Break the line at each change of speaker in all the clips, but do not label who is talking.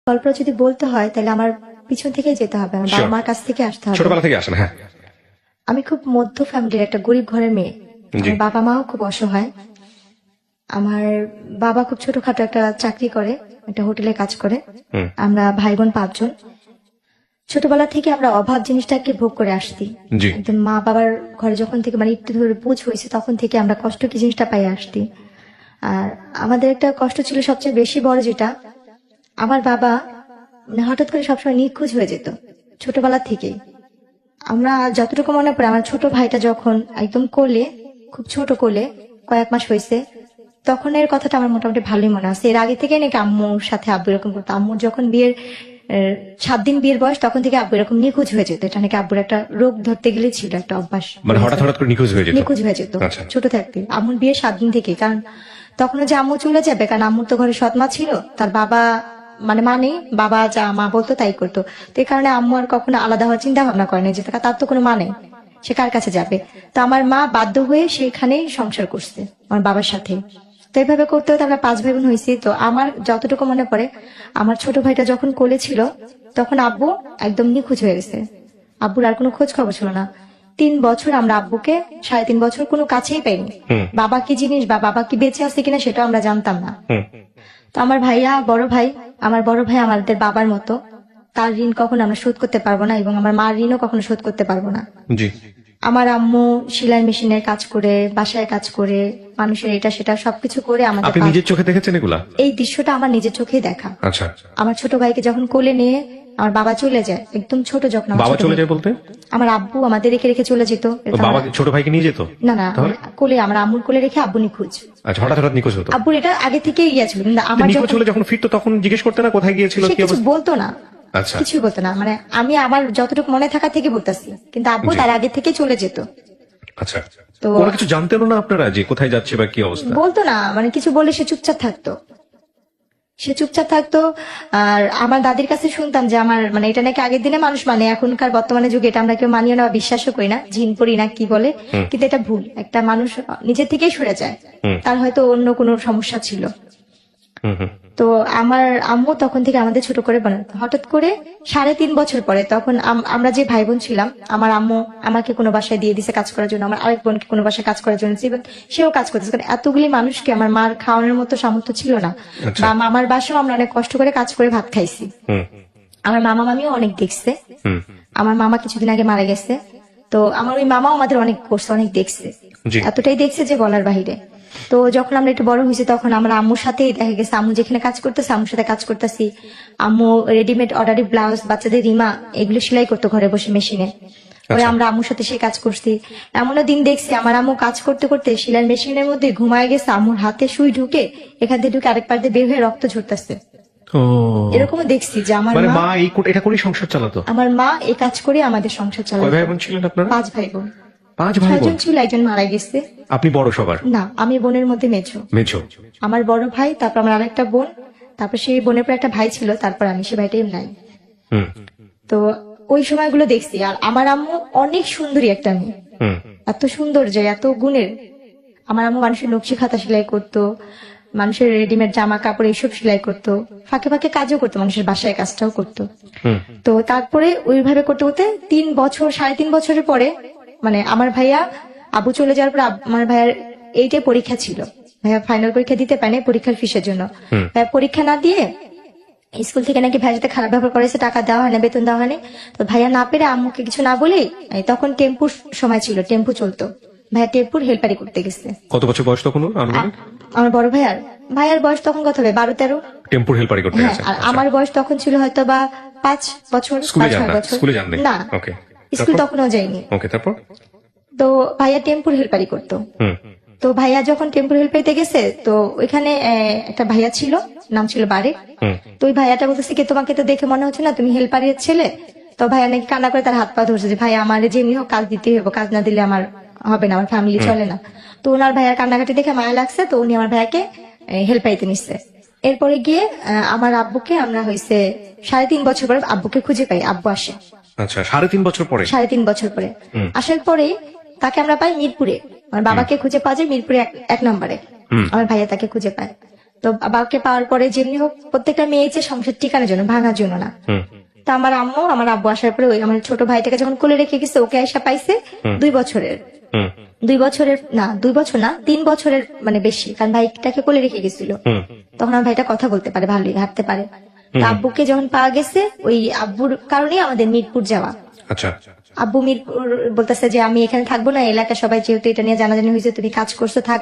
গল্প যদি বলতে হয় তাহলে আমার পিছন থেকেই যেতে হবে, আমার বাবা মার কাছ থেকে আসতে হবে।
ছোটবেলা থেকে আসেন? হ্যাঁ।
আমি খুব মধ্য ফ্যামিলির একটা গরিব ঘরের মেয়ে। আমার বাবা মাও খুব অসহায়। আমার বাবা খুব ছোটখাটো একটা চাকরি করে, একটা হোটেলে কাজ করে। আমরা ভাই বোন 5 জন। ছোটবেলা থেকে আমরা অভাব জিনিসটাকে ভোগ করে আসছি। একদম মা বাবার ঘরে যখন থেকে মানে একটু ধরে বুঝ হয়েছে তখন থেকে আমরা কষ্ট কি জিনিসটা পাই আসছি। আর আমাদের একটা কষ্ট ছিল সবচেয়ে বেশি বড়, যেটা আমার বাবা মানে হঠাৎ করে সবসময় নিখোঁজ হয়ে যেত ছোটবেলা থেকেই। আমরা যতটুকু মনে পড়ে, আমার ছোট ভাইটা যখন একদম কোলে, খুব ছোট কোলে কয়েক মাস হয়েছে, তখন এর কথাটা আমার মোটামুটি ভালোই মনে আছে। এর আগে থেকে নাকি আম্মুর সাথে আব্বু এরকম করতো। আম্মুর যখন বিয়ের 7 দিন বিয়ের বয়স, তখন থেকে আব্বু এরকম নিখোঁজ হয়ে যেত। এটা নাকি আব্বুর একটা রোগ ধরতে গেলে ছিল, একটা অভ্যাস,
মানে হঠাৎ হঠাৎ করে নিখোঁজ হয়ে যেত।
ছোট থাকতে। আম্মুর বিয়ের 7 দিন থেকে, কারণ তখন যে আম্মু চলে যাবে, কারণ আম্মুর তো ঘরে সৎ মা ছিল, তার বাবা মানে নেই, বাবা যা মা বলতো তাই করতো। তো এই কারণে আম্মু আর কখনো আলাদা হওয়ার চিন্তা ভাবনা করে না, যে তার তো কোনো নেই, সে কার কাছে যাবে। তো আমার মা বাধ্য হয়ে সেখানেই সংসার করছে আমার বাবার সাথে। তো এইভাবে করতে হতে আমরা 5 ভাই বোন হয়েছি। তো আমার যতটুকু মনে পড়ে, আমার ছোট ভাইটা যখন কোলে ছিল তখন আব্বু একদম নিখোঁজ হয়ে গেছে। আব্বুর আর কোনো খোঁজ খবর ছিল না। 3 বছর আমরা আব্বুকে, 3.5 বছর কোনো কাছেই পাইনি। বাবা কি জিনিস বা বাবা কি বেঁচে আছে কিনা সেটা আমরা জানতাম না। তো আমার ভাইয়া, আমার বড় ভাই আমাদের বাবার মতো। তার ঋণ কখনো আমরা শোধ করতে পারবো না, এবং আমার মার ঋণও কখনো শোধ করতে পারবো না। আমার আম্মু সেলাই মেশিনের কাজ করে, বাসায় কাজ করে, মানুষের এটা সেটা সবকিছু করে আমাদের।
আপনি নিজের চোখে দেখেছেন এগুলা?
এই দৃশ্যটা আমার নিজের চোখেই দেখা।
আচ্ছা।
আমার ছোট ভাইকে যখন কোলে নিয়ে আমার বাবা চলে যায়, একদম ছোট যখন।
বাবা চলে যায় বলতে?
আমার আব্বু আমাদের রেখে রেখে চলে যেত।
বাবা ছোট ভাইকে নিয়ে যেত?
না, কোলে, আমার আম্মুর কোলে রেখে আব্বু নিখোঁজ।
আচ্ছা, হঠাৎ হঠাৎ নিখোঁজ হতো?
আব্বুর এটা আগে থেকে ইয়ে ছিল, কিন্তু আমার
যখন ফিরতো তখন জিজ্ঞেস করতে না কোথায় গিয়েছিল?
কিছু বলতো না। আচ্ছা, কিছুই বলতো না। মানে আমি আমার যতটুকু মনে থাকা থেকে বলতেছি, কিন্তু আব্বু তার আগে থেকে চলে যেত।
আচ্ছা। তো কোনো কিছু জানতেন না আপনারা যে কোথায় যাচ্ছে বা কি অবস্থা?
বলতো না, মানে কিছু বলে সে চুপচাপ থাকতো। আর আমার দাদির কাছে শুনতাম যে আমার মানে এটা নাকি আগের দিনে মানুষ মানে, এখনকার বর্তমানে যুগে এটা আমরা কেউ মানিয়ে না, বিশ্বাসও করি না, জিন পড়ি না কি বলে, কিন্তু এটা ভুল। একটা মানুষ নিজের থেকেই সরে যায়, তার হয়তো অন্য কোনো সমস্যা ছিল। তো আমার আম্মু তখন থেকে আমাদের ছোট করে বানাতো। হঠাৎ করে 3.5 বছর পরে, তখন আমরা যে ভাই বোন ছিলাম, আমার আম্মু আমাকে কোনো বাসায় দিয়ে দিছে কাজ করার জন্য, আমার আরেক বোনকে কোনো বাসায় কাজ করার জন্য, সেও কাজ করতেছে। কারণ এতগুলি মানুষকে আমার মার খাওয়ানোর মতো সামর্থ্য ছিল না। বা মামার বাসাও আমরা অনেক কষ্ট করে কাজ করে ভাত খাইছি। আমার মামা মামিও অনেক দেখছে। আমার মামা কিছুদিন আগে মারা গেছে। তো আমার ওই মামাও আমাদের অনেক করছে, অনেক দেখছে, এতটাই দেখছে যে বলার বাহিরে। তো যখন আমরা একটু বড় হয়েছি, তখন আমরা আম্মুর সাথেই দেখা গেছে, আম্মু যেখানে কাজ করতেছে আম্মুর সাথে কাজ করতেছি। আম্মু রেডিমেড অর্ডারি ব্লাউজ, বাচ্চাদের রিমা, এগুলো সেলাই করতো ঘরে বসে মেশিনে। ওই আমরা আম্মুর সাথে সেই কাজ করছি। এমনও দিন দেখছি আমার আম্মু কাজ করতে করতে সেলাই মেশিনের মধ্যে ঘুমায় গেছে, আম্মুর হাতে সুই ঢুকে এখান থেকে ঢুকে আরেক পার দিয়ে বের হয়ে রক্ত ঝরতেছে। এরকমও দেখছি যে আমার মা
এটা করে সংসার চালাতো।
আমার মা এই কাজ করে আমাদের সংসার চালাতো।
কয় ভাই বোন ছিলেন আপনারা?
5 ভাই বোন।
5 ভাই বোন
ছিল, একজন মারা গেছে।
আপনি বড় সবার?
না, আমি বোনের মধ্যে মেঝো। আমার বড় ভাই, তারপর আমার আরেকটা বোন, তারপর সেই বোনের পর একটা ভাই ছিল, তারপর আমি, সে ভাইটাই নাই। তো ওই সময়গুলো দেখছি। আর আমার আম্মু অনেক সুন্দরী একটা মেয়ে, এত সুন্দর যে এত গুণের। আমার আম্মু মানুষের নকশি খাতা সেলাই করতো, মানুষের রেডিমেড জামা কাপড় এইসব সেলাই করতো, ফাঁকে ফাঁকে কাজও করতো, মানুষের বাসায় কাজটাও করতো। তো তারপরে ওইভাবে করতে করতে 3 বছর, 3.5 বছরের পরে, মানে আমার ভাইয়া আবু চলে যাওয়ার পর আমার ভাইয়ার 8-এ পরীক্ষা ছিল। ভাইয়া ফাইনাল পরীক্ষা দিতে পারেনি পরীক্ষার ফিসের জন্য। ভাইয়া পরীক্ষা না দিয়ে স্কুল থেকে নাকি ভাইয়ার সাথে খারাপ ব্যবহার করেছে, টাকা দেওয়া হয় না, বেতন দেওয়া হয়নি। তো ভাইয়া না পেরে আম্মুকে কিছু না বলেই, তখন টেম্পুর সময় ছিল, টেম্পু চলতো, ভাইয়া টেম্পুর হেল্পারি করতে গেছে।
কত বছর বয়স তখন
আমার বড় ভাইয়ার বয়স তখন কত হবে, 12-13।
টেম্পুর হেল্পারি করতে গেছে।
আর আমার বয়স তখন ছিল হয়তো বা 5 বছর।
স্কুলে যান না?
ওকে, স্কুল তখনও যাইনি।
ওকে, তারপর?
তো ভাইয়া টেম্পুর হেল্পারি করতো। তো ভাইয়া যখন টেম্পুর হেল্পারিতে গেছে, তো ওইখানে একটা ভাইয়া ছিল, নাম ছিল বারে। তো ওই ভাইয়াটা বলতেছে কি, তোমাকে তো দেখে মনে হচ্ছে না তুমি হেল্পারির ছেলে। তো ভাইয়া নাকি কান্না করে তার হাত পা ধরছে যে ভাইয়া আমার যেমনি হোক কাজ দিতে হবে, কাজ না দিলে আমার হবে না, আমার ফ্যামিলি চলে না। তো ওনার ভাইয়ার কান্নাকাটি দেখে মায়া লাগছে, তো উনি আমার ভাইয়াকে হেল্পারিতে নিচ্ছে। এরপরে গিয়ে আমার আব্বুকে আমরা হয়েছে 3.5 বছর পরে আব্বুকে খুঁজে পাই, আব্বু আসে।
আচ্ছা, 3.5 বছর পরে? 3.5
বছর পরে আসার পরে তাকে আমরা পাই মিরপুরে। আমার বাবাকে খুঁজে পাওয়া যায় মিরপুরে 1 নম্বরে, আমার ভাইয়া তাকে খুঁজে পায়। তো বাবাকে পাওয়ার পরে যেমনি হোক প্রত্যেকটা মেয়ে যে সংসার ঠিকানোর জন্য, ভাঙার জন্য না।
হুম
তো আমার আম্মু আমার আব্বু আসার পরে ওই আমার ছোট ভাইটাকে যখন কোলে রেখে গেছে, ওকে আয়সা পাইছে 2 বছরের,
হুম
2 বছরের না, 2 বছর না 3 বছরের মানে বেশি, কারণ ভাইটাকে কোলে রেখে গেছিল।
হুম
তখন আমার ভাইটা কথা বলতে পারে, ভালোই হাঁটতে পারে। তো আব্বুকে যখন পাওয়া গেছে, ওই আব্বুর কারণেই আমাদের মিরপুর যাওয়া।
আচ্ছা
আব্বু মিরপুর বলতেছে যে আমি এখানে থাকবো না, এলাকা সবাই যেহেতু এটা নিয়ে জানাজানি হয়েছে, তুমি কাজ করছো, থাক,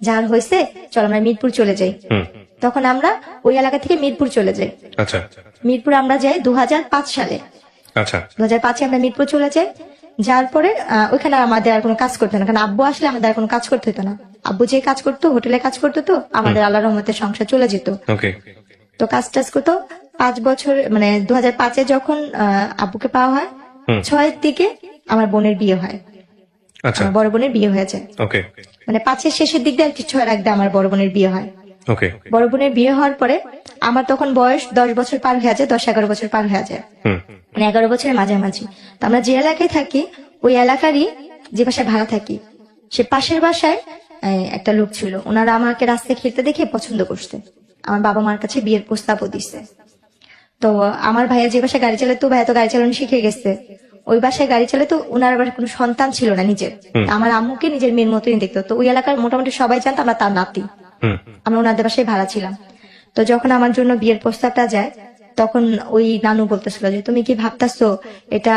যার হয়েছে চল আমরা মিরপুর চলে যাই।
হুম
তখন আমরা ওই এলাকা থেকে মিরপুর চলে যাই।
আচ্ছা
মিরপুর আমরা যাই 2005 সালে।
আচ্ছা
2005-এ আমরা মিরপুর চলে যাই। যার পরে ওইখানে আমাদের আর কোনো কাজ করতে না, কারণ আব্বু আসলে আমাদের আর কোনো কাজ করতে হতো না। আব্বু যে কাজ করতো, হোটেলে কাজ করতো, তো আমাদের আল্লাহর রহমতে সংসার চলে যেত।
ওকে
তো কাজ টাজ করতো 5 বছর, মানে 2005-এ যখন আব্বুকে পাওয়া হয়, 6-এর দিকে আমার বোনের বিয়ে হয়।
আচ্ছা
আমার বড় বোনের বিয়ে হয়ে যায়,
ওকে
মানে 5-এর শেষের দিক দিয়ে আর কি 6-এর আগে আমার বড় বোনের বিয়ে হয়।
ওকে
বড় বোনের বিয়ে হওয়ার পরে আমার তখন বয়স 10 বছর পার হয়ে যায়, 10-11 বছর পার হয়ে যায়,
হুম
মানে 11 বছরের মাঝামাঝি। তো আমরা যে এলাকায় থাকি, ওই এলাকারই যে বাসায় ভাড়া থাকি, সে পাশের বাসায় একটা লোক ছিল। ওনারা আমাকে রাস্তায় খেলতে দেখে পছন্দ করছে, আমার বাবা মার কাছে বিয়ের প্রস্তাবও দিচ্ছে। তো আমার ভাইয়ের যে বাসায় গাড়ি চালাতো, ভাইয়া তো গাড়ি চালানো শিখে গেছে, ওই বাসায় গাড়ি চালাতো। ওনার আবার কোনো সন্তান ছিল না নিজের, তো আমার আম্মুকে নিজের মেয়ের মতোই দেখতো। তো ওই এলাকার মোটামুটি সবাই জানতো আমরা তার নাতি।
হুম
আমরা ওনাদের বাসায় ভাড়া ছিলাম। তো যখন আমার জন্য বিয়ের প্রস্তাবটা যায়, তখন ওই নানু বলতেছিল যে তুমি কি ভাবতাছো এটা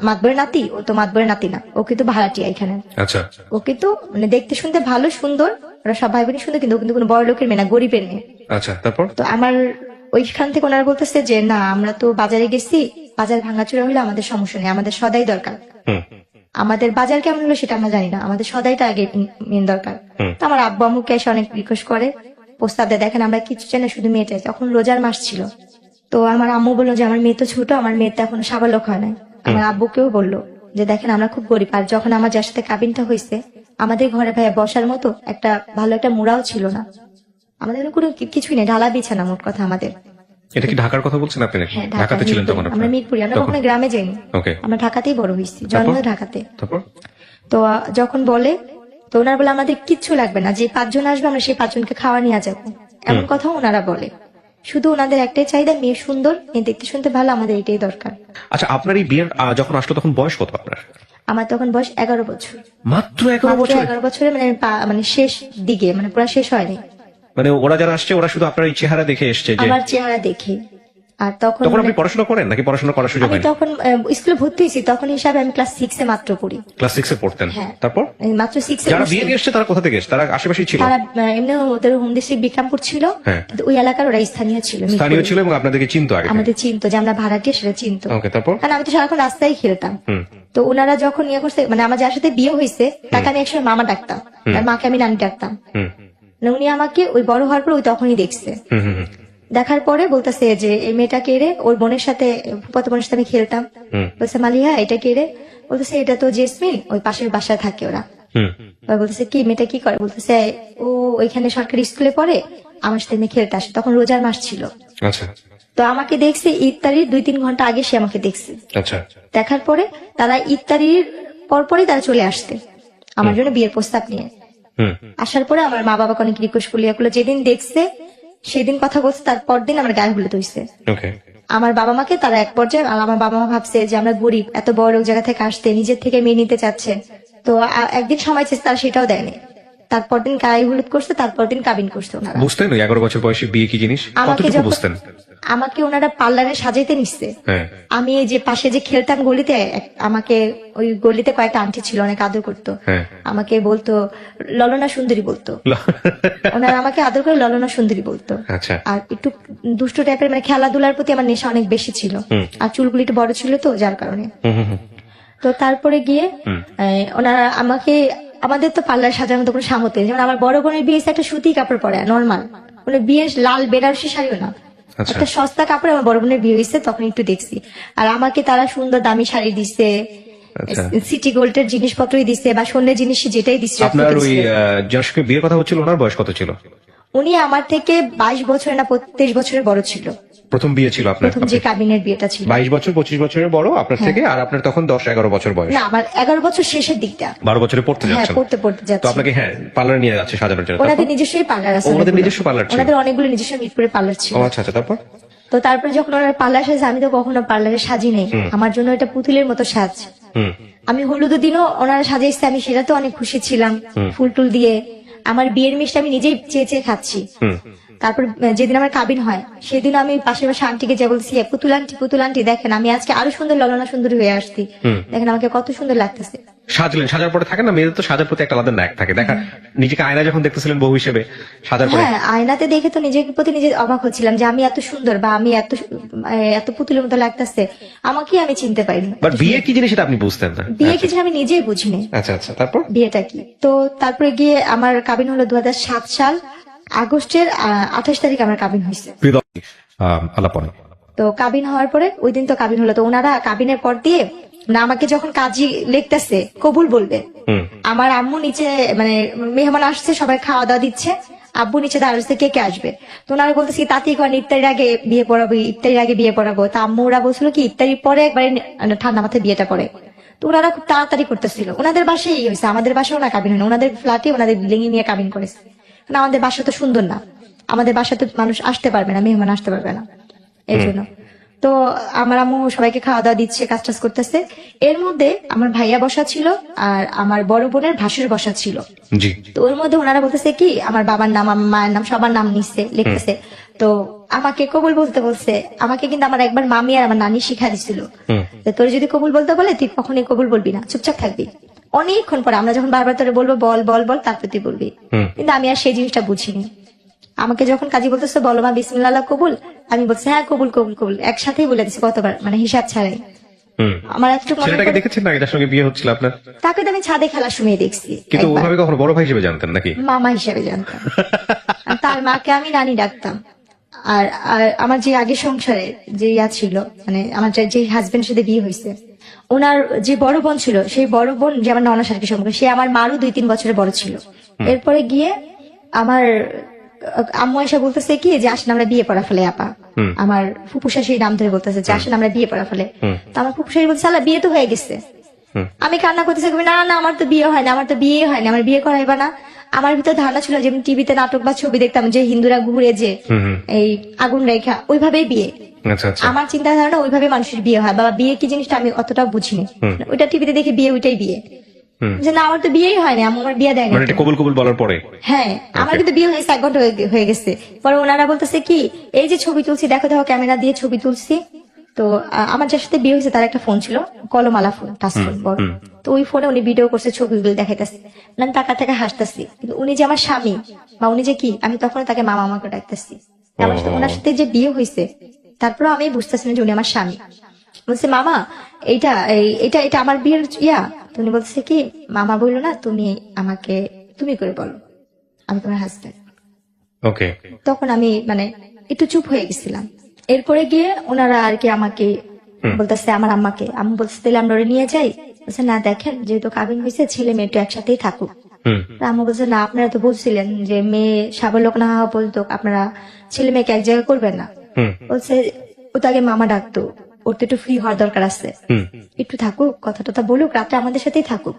মাতবরের নাতি? ও তো মাতবরের নাতি না, ও কিন্তু ভাড়াটিয়া এখানে।
আচ্ছা
ও কিন্তু মানে দেখতে শুনতে ভালো, সুন্দর, ওরা সব ভাই বোনই সুন্দর, কিন্তু ও কিন্তু কোনো বড় লোকের মেয়ে না, গরিবের মেয়ে।
আচ্ছা তারপর
তো আমার ওইখান থেকে ওনারা বলতেছে যে না, আমরা তো বাজারে গেছি, বাজার ভাঙাচোরা হলে আমাদের সমস্যা নেই, আমাদের সদাই দরকার।
হুম
আমাদের বাজার কেমন হলো সেটা আমরা জানি না, আমাদের সদাইটা আগে মেন দরকার। তো আমার আব্বু আম্মুকে এসে অনেক রিকোয়েস্ট করে, প্রস্তাব দেয়, দেখেন আমরা কিছু চাই না, শুধু মেয়েটাই। তখন রোজার মাস ছিল। তো আমার আম্মু বললো যে আমার মেয়ে তো ছোট, আমার মেয়ে তো এখনো সাবালক হয় নাই। আমার আব্বুকেও বললো যে দেখেন আমরা খুব গরিব, আর যখন আমার যার সাথে কাবিনটা হয়েছে, আমাদের ঘরে ভাইয়া বসার মতো একটা ভালো একটা মুড়াও ছিল না, আমাদের কোনো কিছুই নেই, ঢালা বিছানা মোট কথা আমাদের।
এটা কি ঢাকার কথা বলছেন আপনি নাকি?
হ্যাঁ,
ঢাকাতে ছিলেন তখন
আমরা
আপনারা?
মিরপুরি, আমরা
তখন?
কখনো গ্রামে যাইনি,
ওকে
আমরা ঢাকাতেই বড় হয়েছি, জন্ম ঢাকাতে।
তারপর
তো যখন বলে, তো ওনারা বলে আমাদের কিচ্ছু লাগবে না, যে 5 জন আসবে আমরা সেই 5 জনকে খাওয়া নিয়ে যাবো, এমন কথা ওনারা বলে। শুধু ওনাদের একটাই চাহিদা, মেয়ে সুন্দর, মেয়ে দেখতে শুনতে ভালো, আমাদের এটাই দরকার।
আচ্ছা আপনার এই বিয়ের যখন আসলো তখন বয়স কত আপনার?
আমার তখন বয়স 11 বছর।
মাত্র 11
মাত্র
বছর?
11 বছরে, মানে মানে শেষ দিকে, মানে পুরো শেষ হয়নি।
মানে ওরা যারা আসছে ওরা শুধু আপনার এই চেহারা দেখে এসছে যে?
আমার চেহারা দেখে। আর তখন
তখন আপনি পড়াশোনা করেন নাকি পড়াশোনা করার সুযোগ
আমি
হয়নি?
তখন স্কুলে ভর্তি হয়েছি, তখন হিসাবে আমি ক্লাস 6-এ মাত্র পড়ি।
ক্লাস 6 এ পড়তেন?
হ্যাঁ।
তারপর
মাত্র 6-এ
যারা বিয়ে নিয়ে এসছে তারা কোথা থেকে এসছে? তারা আশেপাশেই ছিল?
তারা এমনি ওদের হোম ডিস্ট্রিক্ট বিক্রমপুর ছিল,
হ্যাঁ।
কিন্তু ওই এলাকার ওরা স্থানীয় ছিল,
স্থানীয়
মিরপুরে।
ছিল এবং আপনাদেরকে চিনতো আগে?
আমাদের চিনতো যে আমরা ভাড়াটিয়া, সেটা চিনতো।
ওকে তারপর?
কারণ আমি তো সারাক্ষণ রাস্তায় খেলতাম।
হুম
তো ওনারা যখন ইয়ে করছে, মানে আমার যার সাথে বিয়ে হয়েছে তাকে আমি একসময় মামা ডাকতাম, আর মাকে আমি নানি ডাকতাম।
হুম
মানে উনি আমাকে ওই বড় হওয়ার পর ওই তখনই দেখছে।
হুম হুম
দেখার পরে বলতেছে যে এই মেয়েটা কে রে? ওর বোনের সাথে, ফুফাতো বোনের সাথে আমি খেলতাম।
হুম
বলছে মালিহা এটা কে রে? বলতেছে এটা তো জেসমিন, ওই পাশের বাসায় থাকে ওরা।
হুম
এবার বলতেছে কি মেয়েটা কি করে? বলতেছে ও ওইখানে সরকারি স্কুলে পড়ে, আমার সাথে মেয়ে খেলতে আসে। তখন রোজার মাস ছিল।
আচ্ছা
তো আমাকে দেখছে ইফতারির 2-3 ঘন্টা আগে, সে আমাকে দেখছে।
আচ্ছা
দেখার পরে তারা ইফতারির পরপরই তারা চলে আসতে আমার জন্য বিয়ের প্রস্তাব নিয়ে।
হুম
আসার পরে আমার মা বাবাকে অনেক রিকোয়েস্ট করলো, যেদিন দেখছে সেদিন কথা বলছে, তারপর দিন আমার গায়ে হলুদ হয়েছে।
ওকে
আমার বাবা মাকে তারা এক পর্যায়ে, আর আমার বাবা মা ভাবছে যে আমরা গরিব, এত বড় লোক জায়গা থেকে আসতে, নিজের থেকে মেয়ে নিতে চাচ্ছে। তো একদিন সময় চেয়েছে, তারা সেটাও দেয়নি। তারপর দিন গায়ে হলুদ করছে, তারপর দিন কাবিন করছে ওনারা।
বুঝতেন ওই 11 বছর বয়সে বিয়ে কি জিনিস?
আমাকে
কতটুকু
যখন
বুঝতেন?
আমাকে ওনারা পার্লারে সাজাইতে নিচ্ছে।
হ্যাঁ
আমি এই যে পাশে যে খেলতাম গলিতে, আমাকে ওই গলিতে কয়েকটা আন্টি ছিল, অনেক আদর করতো।
হ্যাঁ
আমাকে বলতো ললনা সুন্দরী বলতো, ওনারা আমাকে আদর করে ললনা সুন্দরী বলতো।
আচ্ছা
আর একটু দুষ্ট টাইপের, মানে খেলাধুলার প্রতি আমার নেশা অনেক বেশি ছিল, আর চুলগুলি একটু বড় ছিল তো যার কারণে।
হুম হুম হুম
তো তারপরে গিয়ে ওনারা আমাকে, আমাদের তো পার্লার সাজানোর তো কোনো সামর্থ্য নেই। যেমন আমার বড় বোনের বিয়ে একটা সুতি কাপড় পরে নর্মাল, মানে বিয়ের লাল বেনারসি শাড়িও না,
আচ্ছা।
একটা সস্তা কাপড়ে আমার বড় বোনের বিয়ে হয়েছে, তখন একটু দেখছি। আর আমাকে তারা সুন্দর দামি শাড়ি দিচ্ছে,
আচ্ছা।
সিটি গোল্ডের জিনিসপত্রই দিচ্ছে, বা স্বর্ণের জিনিস যেটাই দিচ্ছে।
আপনার ওই যার সঙ্গে বিয়ের কথা হচ্ছিল ওনার বয়স কত ছিল?
উনি আমার থেকে 22 বছরের না 23 বছরের বড় ছিল।
প্রথম বিয়ে ছিল আপনার?
প্রথম যে কাবিনের বিয়েটা ছিল
22 বছর 25 বছরের বড় আপনার থেকে, আর আপনার তখন 10-11 বছর বয়স।
না, আমার 11 বছর শেষের দিকটা।
12 বছরে পড়তে
হ্যাঁ,
যাচ্ছেন।
পড়তে
তো
যাচ্ছি।
আপনাকে পার্লারে নিয়ে যাচ্ছে সাজানোর জন্য।
ওনাদের
তারপর?
নিজস্বই পার্লার আছে।
ওনাদের নিজস্ব পার্লার ছিল?
ওনাদের অনেকগুলো নিজস্ব মিরপুরে পার্লার ছিল।
ও আচ্ছা আচ্ছা, তারপর?
তো তারপরে যখন ওনার পার্লার সাজে, আমি তো কখনো পার্লারে সাজি নেই, আমার জন্য এটা পুতুলের মতো সাজ। আমি হলুদের দিনও ওনারা সাজাইছে, আমি সেটা তো অনেক খুশি ছিলাম, ফুল টুল দিয়ে। আমার বিয়ের মিষ্টি আমি নিজেই চেয়ে চেয়ে খাচ্ছি। তারপর যেদিন আমার কাবিন হয় সেদিন আমি পাশে পাশে আন্টিকে যা বলছি, পুতুল আন্টি দেখেন আমি আজকে আরো সুন্দর ললনা সুন্দরী হয়ে আসছি, দেখেন আমাকে কত সুন্দর লাগতেছে।
সাজলেন, সাজার পরে থাকে না মেয়েদের তো সাজার প্রতি একটা আলাদা ন্যাক থাকে, দেখা নিজেকে আয়না যখন দেখতেছিলেন বউ হিসেবে সাজার পরে?
হ্যাঁ, আয়নাতে দেখে তো নিজের প্রতি নিজে অবাক হচ্ছিলাম যে আমি এত সুন্দর, বা আমি এত পুতুলের মতো লাগতেছে, আমাকে আমি চিনতে পারিনি।
বাট বিয়ে কি জিনিস সেটা আপনি বুঝতেন না?
বিয়ে কিছু আমি নিজেই বুঝিনি।
আচ্ছা আচ্ছা, তারপর?
বিয়েটা কি, তো তারপরে গিয়ে আমার কাবিন হলো 2007 সাল আগস্টের 28 তারিখ আমার কাবিন হয়েছে।
আলাপনে
তো কাবিন হওয়ার পরে ওই দিন তো কাবিন হলো, তো ওনারা কাবিনের পর দিয়ে না আমাকে যখন কাজী লিখতেছে কবুল বলবে, আমার আম্মু নিচে মানে মেহমান আসছে, সবাই খাওয়া দাওয়া দিচ্ছে, আব্বু নিচে দাঁড়াচ্ছে কে কে আসবে, তো ওনারা বলতেছি তাঁতি করেন ইফতারির আগে বিয়ে পড়াবো, ইফতারির আগে বিয়ে পড়াবো। তা আম্মু ওরা বলছিল কি ইফতারির পরে একবারে ঠান্ডা মাথায় বিয়েটা পড়ে। তো ওনারা খুব তাড়াতাড়ি করতেছিল, ওনাদের বাসায় এই হয়েছে, আমাদের বাসায় ওনা কাবিন হয়, ওনাদের ফ্ল্যাটে ওনাদের বিল্ডিং এ নিয়ে কাবিন করেছে। কারণ আমাদের বাসা তো সুন্দর না, আমাদের বাসা তো মানুষ আসতে পারবে না, মেহমান আসতে পারবে না, এই জন্য। তো আমার আম্মু সবাইকে খাওয়া দাওয়া দিচ্ছে, কাজ টাজ করতেছে। এর মধ্যে আমার ভাইয়া বসা ছিল আর আমার বড় বোনের ভাসুর বসা ছিল।
জি।
তো ওর মধ্যে ওনারা বলতেছে কি আমার বাবার নাম, আমার মায়ের নাম, সবার নাম নিচ্ছে, লিখতেছে। তো আমাকে কবুল বলতে বলছে, আমাকে কিন্তু আমার একবার মামি আর আমার নানি শিখা দিছিল, তোর যদি কবুল বলতে বলে তুই কখনোই কবুল বলবি না, চুপচাপ থাকবি। অনেকক্ষণ পরে আমরা যখন বারবার তোরে বলবো বল বল বল, তারপর তুই বলবি। কিন্তু আমি আর সেই জিনিসটা বুঝিনি। আমাকে যখন কাজী বলতেছে বলো মা বিসমিল্লাহ কবুল, আমি বলছি হ্যাঁ কবুল কবুল কবুল, একসাথেই বলে দিচ্ছি কতবার, মানে হিসাব ছাড়াই। আমার এতটুকু মনে
ছেলেটাকে
পড়ে,
দেখেছেন না যার সঙ্গে বিয়ে হচ্ছিল আপনার?
তাকে তো আমি ছাদে খেলার সময় দেখছি,
কিন্তু
একবার।
ওভাবে কখনো বড় ভাই হিসেবে জানতেন নাকি?
মামা হিসেবে জানতাম। আর তার মাকে আমি রানী ডাকতাম। আর আর আমার যে আগে সংসারে যে ছিল, মানে আমার যে হাজবেন্ডের সাথে বিয়ে হয়েছে, ওনার যে বড় বোন ছিল, সেই বড় বোন যে আমার ননার সাথে সম্পর্ক, সে আমার মারও 2-3 বছরের বড় ছিল। এরপরে গিয়ে আমার আম্মু এসে বলতেছে কি যে আসেন আমরা বিয়ে পড়া ফেলে আপা, আমার ফুপু শাশুড়ি নাম ধরে বলতেছে যে আসেন আমরা বিয়ে পড়া ফেলে। তো আমার ফুপু শাশুড়ি বলছে আল্লাহ বিয়ে তো হয়ে গেছে। আমি কান্না করতেছি, না না আমার তো বিয়ে হয় না, আমার তো বিয়ে হয় না, আমার বিয়ে করাইবা না। আমার ভিতরে ধারণা ছিল যেমন টিভিতে নাটক বা ছবি দেখতাম যে হিন্দুরা ঘুরে যে এই আগুন রেখা, ওইভাবেই বিয়ে।
আচ্ছা আচ্ছা,
আমার চিন্তা ধারণা ওইভাবে মানুষের বিয়ে হয়, বাবা বিয়ে কি জিনিসটা আমি অতটা বুঝিনি। ওইটা টিভিতে দেখে বিয়ে, ওইটাই বিয়ে। যে না আমার তো বিয়েই হয়নি, আমার বিয়ে দেয় না।
মানে এটা কবুল কবুল বলার পরে?
হ্যাঁ, আমার কিন্তু বিয়ে হয়েছে 1 ঘন্টা হয়ে গেছে। পরে ওনারা বলতেছে কি এই যে ছবি তুলছি, দেখো দেখো ক্যামেরা দিয়ে ছবি তুলছি। তো আমার যার সাথে বিয়ে হয়েছে তার একটা ফোন ছিল, কলমালা ফোন, টাচ ফোন বড়। তো ওই ফোনে উনি ভিডিও করছে, ছবিগুলো দেখাইতেছে, আমি টাকা থেকে হাসতেছি। কিন্তু উনি যে আমার স্বামী বা উনি যে কি, আমি তখন তাকে মামা আমাকে ডাকতেছি। আমার সাথে ওনার সাথে যে বিয়ে হয়েছে, তারপরে আমি বুঝতেছি না যে উনি আমার স্বামী। বলছে মামা এইটা এটা এটা আমার বিয়ের ইয়া। তো উনি বলছে কি মামা বললো না, তুমি আমাকে তুমি করে বলো, আমি তোমার হাজবেন্ড।
ওকে।
তখন আমি মানে একটু চুপ হয়ে গেছিলাম। এরপরে গিয়ে ওনারা আর কি আমাকে বলতেছে, আমার আম্মাকে, আম্মু বলছে তাহলে আমরা ওরে নিয়ে যাই। বলছে না দেখেন যেহেতু কাবিন হয়েছে, ছেলে মেয়ে তো একসাথেই থাকুক। আম্মু বলছে না আপনারা তো বলছিলেন যে মেয়ে সাবলোক না হওয়া বলতো, আপনারা ছেলে মেয়েকে এক জায়গায় করবেন না। বলছে ও তো আগে মামা ডাকতো, ওর তো একটু ফ্রি হওয়ার দরকার আছে, একটু থাকুক, কথা টথা বলুক, রাতে আমাদের সাথেই থাকুক,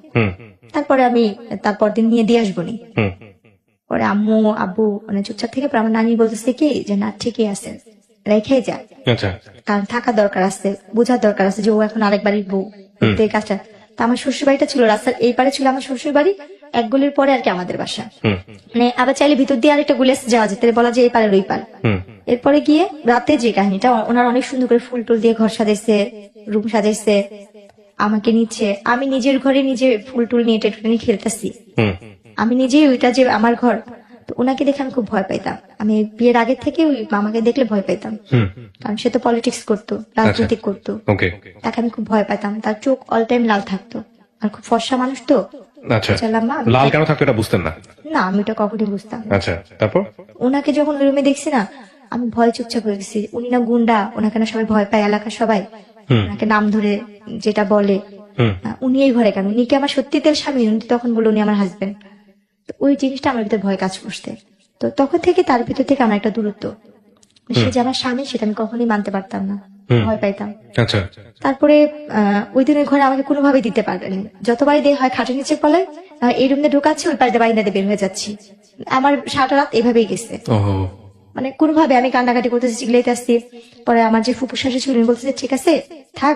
তারপরে আমি তারপর দিন নিয়ে দিয়ে আসবো নি। পরে আম্মু আব্বু মানে চুপচাপ থেকে আমার নানি বলতেছে কি যে না ঠিকই আছে, রেখে যা, কারণ থাকা দরকার আছে, বোঝার দরকার আছে যে ও এখন আরেক বাড়ির বউ, এই কাজটা। তা আমার শ্বশুর বাড়িটা ছিল রাস্তার এই পারে ছিল আমার শ্বশুর বাড়ি, 1 গলির পরে আর কি আমাদের বাসা। মানে আবার চাইলে ভিতর দিয়ে আরেকটা গলি আছে যাওয়া যেত, বলা যায় এই পারে ওই পার। এরপরে গিয়ে রাতে যে কাহিনীটা, ওনার অনেক সুন্দর করে ফুল টুল দিয়ে ঘর সাজাইছে, রুম সাজাইছে, আমাকে নিচ্ছে, আমি নিজের ঘরে নিজে ফুল টুল নিয়ে টেটুনি খেলতেছি, আমি নিজেই ওইটা যে আমার ঘর। তো ওনাকে দেখে আমি খুব ভয় পাইতাম, আমি বিয়ের আগে থেকে ওই মামাকে দেখলে ভয় পাইতাম, কারণ সে তো পলিটিক্স করতো, রাজনীতি করতো, তাকে আমি খুব ভয় পাইতাম। তার চোখ অল টাইম লাল থাকতো, আর খুব ফর্সা মানুষ তো।
লাল কেন থাকতো এটা বুঝতেন না?
না আমি ওটা কখনই বুঝতাম।
আচ্ছা, তারপর
ওনাকে যখন রুমে দেখছি না, আমি ভয় চুপচাপ হয়ে গেছি। উনি না গুন্ডা, ওনাকে না সবাই ভয় পায়, এলাকার সবাই ওনাকে নাম ধরে যেটা বলে। উনি এই ঘরে কেন, উনি কি আমার সত্যি তেল স্বামী? উনি তখন বললো উনি আমার হাজবেন্ড। তো ওই জিনিসটা আমার ভিতরে ভয় কাজ করছে। তো তখন থেকে তার ভিতর থেকে আমার একটা দূরত্ব, সে যে আমার স্বামী সেটা আমি কখনোই মানতে পারতাম না, ভয় পাইতাম।
আচ্ছা
তারপরে ওই দিনের ঘরে আমাকে কোনোভাবেই দিতে পারবেনি, যতবারই দেয় হয় খাটের নিচে পলে, এই রুমে ঢোকাচ্ছি, ওই পাশে বাইরে বের হয়ে যাচ্ছি। আমার সারাটা রাত এভাবেই গেছে,
ও
মানে কোনোভাবে আমি কান্নাকাটি করতেছি, চিল্লাইতে আসছি। পরে আমার যে ফুপু শাশুড়ি ছিল উনি বলতেছে ঠিক আছে থাক,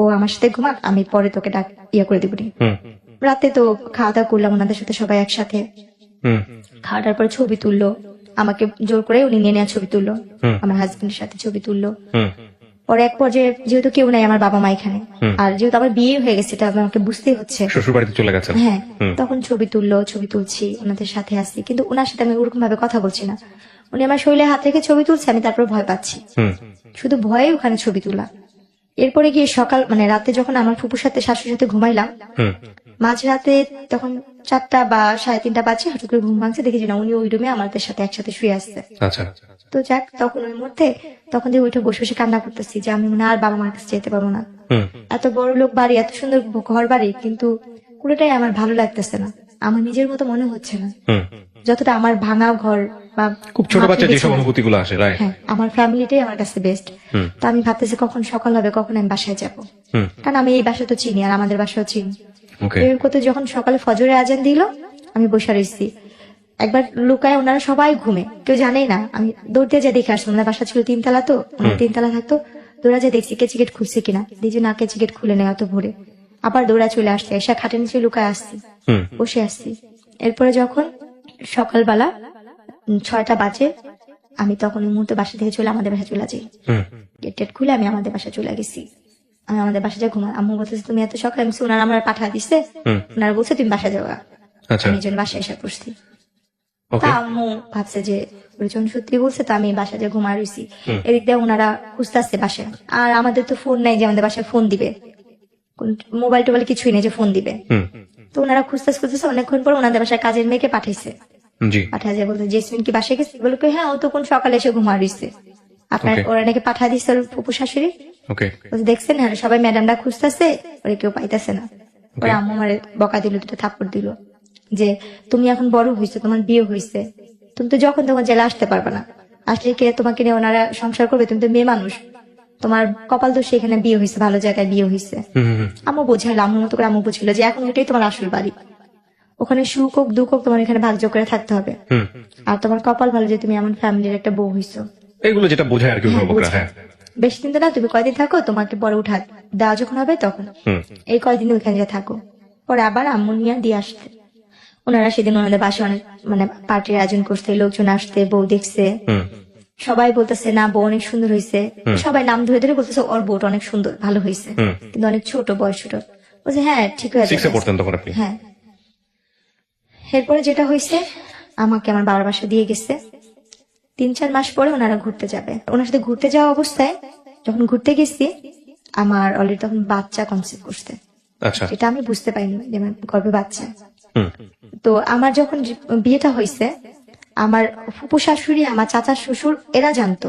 ও আমার সাথে ঘুমাক, আমি পরে তোকে ডাক করে দিবনি। রাতে তো খাওয়া দাওয়া করলাম ওনাদের সাথে সবাই একসাথে, খাওয়া দাওয়ার পরে ছবি তুললো, আমাকে জোর করে উনি নিয়ে নেওয়া ছবি তুললো, আমার হাজবেন্ডের সাথে ছবি তুললো। পরে এক পর্যায়ে যেহেতু কেউ নাই আমার বাবা মা এখানে, আর যেহেতু আমার বিয়ে হয়ে গেছে এটা আমাকে বুঝতেই হচ্ছে,
শ্বশুর বাড়িতে চলে গেছেন।
হ্যাঁ, তখন ছবি তুললো, ছবি তুলছি, ওনাদের সাথে আসছি, কিন্তু ওনার সাথে আমি ওরকম ভাবে কথা বলছি না। উনি আমার শরীরে হাত রেখে ছবি তুলছে, আমি তারপর ভয় পাচ্ছি, শুধু ভয়ে ওখানে ছবি তোলা। এরপরে গিয়ে সকাল মানে রাতে যখন আমার ফুপুর সাথে শাশুড়ির সাথে ঘুমাইলাম, মাঝরাতে তখন 4টা বা 3:30 বাজে, হঠাৎ করে ঘুম ভাঙছে, দেখি যে না উনি ওই রুমে আমাদের সাথে একসাথে শুয়ে আসছে।
আচ্ছা
তো যাক, তখন ওই মুহূর্তে তখন দিয়ে উঠে বসে বসে কান্না করতেছি যে আমি মনে হয় আর বাবা মার কাছে যেতে পারবো না। এত বড় লোক বাড়ি, এত সুন্দর ঘর বাড়ি, কিন্তু পুরোটাই আমার ভালো লাগতেছে না, আমার নিজের মতো মনে হচ্ছে না। যতটা আমার ভাঙা ঘর বা
খুব ছোট বাচ্চা
মাটির
যেসব
বিছানা,
অনুভূতি গুলো আসে, রাইট?
হ্যাঁ, আমার ফ্যামিলিটাই আমার কাছে বেস্ট। তো আমি ভাবতেছি কখন সকাল হবে, কখন আমি বাসায় যাব, কারণ আমি এই বাসা তো চিনি আর আমাদের বাসাও চিনি।
ওকে
এর করতে যখন সকালে ফজরের আজান দিল, আমি বসে রয়েছি, একবার লুকায়, ওনারা সবাই ঘুমে, কেউ জানেই না, আমি দৌড় দিয়ে যা দেখে আসলাম, ওনার বাসা ছিল 3 তলা, তো ওনার 3 তলা থাকতো, দৌড়া যা দেখছি কেচিকেট খুলছে কিনা, দিদি না কেচিকেট খুলে নেয় অত ভোরে, আবার দৌড়া চলে আসছে, এসে খাটের নিচে লুকায় আসছি, বসে আসছি। এরপরে যখন সকালবেলা 6টা বাজে, আমি তখন ওই মুহূর্তে বাসা থেকে চলে আমাদের বাসা চলে যাই, গেট টেট খুলে আমি আমাদের বাসা চলে গেছি। আমি আমাদের বাসা যা ঘুমা, আম্মু বলতেছে তুমি এত সকালে, আমি বলছি, ওনারা আমার পাঠা দিচ্ছে, ওনারা বলছে তুমি বাসা যাওয়া,
আচ্ছা
আমি এই জন্য বাসায় এসে পড়ছি।
ওকে
তা আম্মু ভাবছে যে ওজন সত্যি বলছে, তো আমি বাসা যে ঘুমা রয়েছি, এদিক দিয়ে ওনারা খুঁজতে বাসায়, আর আমাদের তো ফোন নাই যে আমাদের বাসায় ফোন দিবে, মোবাইল টোবাইল কিছুই নেই যে ফোন দিবে। তো ওনারা খুঁজতেছে, অনেকক্ষণ পর ওনাদের বাসায় কাজের মেয়েকে পাঠাইছে,
জি
পাঠা যায় বলতে জেসমিন কি বাসায় গেছে, বলে কি হ্যাঁ ও তো কোন সকালে এসে ঘুমা রয়েছে, আপনার
Okay.
ওরা নাকি পাঠা দিচ্ছে ওর ফুপু শাশুড়ি।
ওকে
বলছে, দেখছেন হ্যাঁ সবাই ম্যাডামরা খুঁজতেছে, ওরা কেউ পাইতেছে না। ওরা আম্মু আমার বকা দিল, 2টা থাপ্পড় দিল, যে তুমি এখন বড় হয়েছে, তোমার বিয়ে হয়েছে, তুমি তো যখন তখন জেলে আসতে পারবে না, আসলে কে তোমাকে নিয়ে ওনারা সংসার করবে, তুমি তো মেয়ে মানুষ, তোমার কপাল তো সেখানে বিয়ে হয়েছে, ভালো জায়গায় বিয়ে হয়েছে। আম্মু বোঝাইলো, আম্মুর মতো করে আম্মু বুঝলো যে এখন ওইটাই তোমার আসল বাড়ি, ওখানে সুখ হোক দুঃখ হোক তোমার এখানে ভাগ্য করে থাকতে হবে, আর তোমার কপাল ভালো যে তুমি এমন ফ্যামিলির একটা বউ হইছো।
এগুলো যেটা বোঝায় আর কি অভিভাবকরা। হ্যাঁ
বেশি দিন তো না, তুমি কয়দিন থাকো, তোমাকে পরে উঠা দেওয়া যখন হবে তখন এই কয়দিন ওইখানে যা থাকো, পরে আবার আম্মু নিয়ে দিয়ে আসতে। ওনারা সেদিন ওনাদের বাসায় অনেক মানে পার্টির আয়োজন করছে, লোকজন আসতে, বউ দেখছে, সবাই বলতেছে না বউ অনেক সুন্দর হয়েছে, সবাই নাম ধরে ধরে বলতেছে ওর বউটা অনেক সুন্দর ভালো হয়েছে, কিন্তু অনেক ছোট, বয়স ছোট। বলছে হ্যাঁ ঠিক হয়ে
সিক্সে
যাবে।
পড়তেন তখন আপনি?
হ্যাঁ, এরপরে যেটা হয়েছে, আমাকে আমার বাবার বাসা দিয়ে গেছে, 3-4 মাস পরে ওনারা ঘুরতে যাবে, ওনার সাথে ঘুরতে যাওয়া অবস্থায় যখন ঘুরতে গেছি, আমার অলরেডি তখন বাচ্চা কনসিভ করছে,
আচ্ছা
এটা আমি বুঝতে পারিনি যে আমার গর্ভে বাচ্চা। তো আমার যখন বিয়েটা হয়েছে, আমার ফুপু শাশুড়ি, আমার চাচা শ্বশুর এরা জানতো,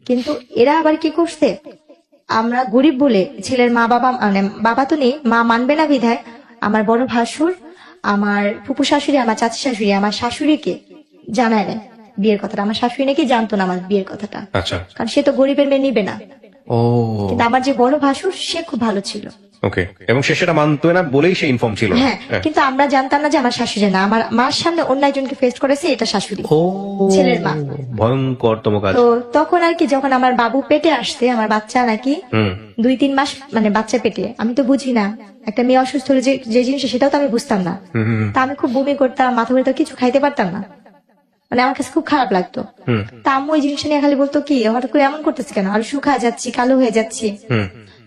কিন্তু এরা আবার কি করছে, আমরা গরিব বলে ছেলের মা বাবা মানে বাবা তো নেই, মা মানবে না বিধায় আমার বড় ভাসুর, আমার ফুপু শাশুড়ি, আমার চাচা শাশুড়ি, আমার শাশুড়িকে জানায় না বিয়ের কথাটা। আমার শাশুড়ি নাকি জানতো না আমার বিয়ের কথাটা,
আচ্ছা
কারণ সে তো গরিবের মেয়ে নিবে না।
ও
কিন্তু আমার যে বড় ভাসুর সে খুব ভালো ছিল,
ওকে, এবং সে সেটা মানতো না বলেই সে ইনফর্ম ছিল না।
হ্যাঁ, কিন্তু আমরা জানতাম না যে আমার শাশুড়ি না, আমার মার সামনে অন্য একজনকে ফেস করেছে, এটা শাশুড়ি,
ও
ছেলের মা।
ভয়ঙ্করতম কাজ।
তো তখন আর কি যখন আমার বাবু পেটে আসছে, আমার বাচ্চা নাকি 2-3 মাস মানে বাচ্চা পেটে, আমি তো বুঝি না একটা মেয়ে অসুস্থ হলে যে জিনিস সেটাও তো আমি বুঝতাম না। তা আমি খুব বমি করতাম, মাথা ঘুরে কিছু খাইতে পারতাম না, মানে আমার কাছে খুব খারাপ লাগতো। তা আম্মু ওই জিনিসটা নিয়ে খালি বলতো কি হঠাৎ করে এমন করতেছে কেন, আর শুকা যাচ্ছি, কালো হয়ে যাচ্ছি।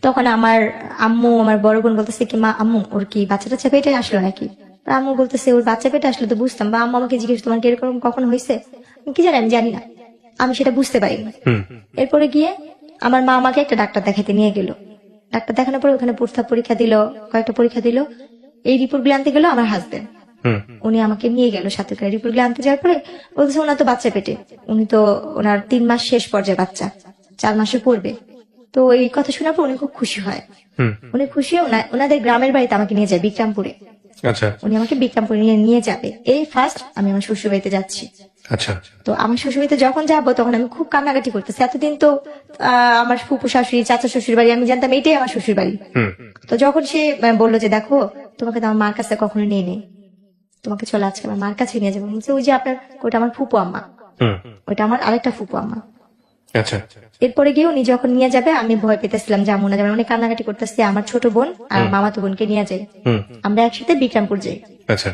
তখন আমার আম্মু, আমার বড় বোন বলতেছে কি মা আম্মু ওর কি বাচ্চা টাচ্চা পেটে আসলো নাকি, আর আম্মু বলতেছে ওর বাচ্চা পেটে আসলে তো বুঝতাম, বা আম্মু আমাকে জিজ্ঞেস তোমার কি এরকম কখন হয়েছে, কি জানি আমি জানি না, আমি সেটা বুঝতে পারিনি। এরপরে গিয়ে আমার মা আমাকে একটা ডাক্তার দেখাতে নিয়ে গেল, ডাক্তার দেখানোর পরে ওখানে প্রস্তাব পরীক্ষা দিল, কয়েকটা পরীক্ষা দিল, এই রিপোর্ট গুলো আনতে গেল আমার হাজবেন্ড, উনি আমাকে নিয়ে গেল সাথে করে। রিপোর্ট গুলো আনতে যাওয়ার পরে বলতেছে ওনার তো বাচ্চা পেটে, উনি তো ওনার 3 মাস শেষ পর্যায়ে, বাচ্চা 4 মাসে পড়বে। তো এই কথা শোনার পর উনি খুব খুশি হয়, উনি খুশি হয়ে ওনাদের গ্রামের বাড়িতে আমাকে নিয়ে যায় বিক্রমপুরে।
আচ্ছা
উনি আমাকে বিক্রমপুরে নিয়ে যাবে, এই ফার্স্ট আমি আমার শ্বশুর বাড়িতে যাচ্ছি।
আচ্ছা।
তো আমার শ্বশুরবাড়িতে যখন যাবো তখন আমি খুব কান্নাকাটি করতেছি। এতদিন তো আমার ফুপু শাশুড়ি, চাচা শ্বশুর বাড়ি, আমি জানতাম এটাই আমার শ্বশুর বাড়ি।
হুম।
তো যখন সে বললো যে দেখো তোমাকে তো আমার মার কাছে কখনো নিয়ে নেই, তোমাকে চলে আজকে আমার মার কাছে নিয়ে যাবো, বলছে ওই যে আপনার ওইটা আমার ফুপু আম্মা,
হুম।
ওইটা আমার আরেকটা ফুপু আম্মা।
আচ্ছা।
এরপরে গিয়ে উনি যখন নিয়ে যাবে আমি ভয় পেতেছিলাম যেমন না যেমন অনেক কান্নাকাটি করতেছি। আমার ছোট বোন আর মামাতো বোনকে নিয়ে যাই,
হুম।
আমরা একসাথে বিক্রমপুর যাই।
আচ্ছা।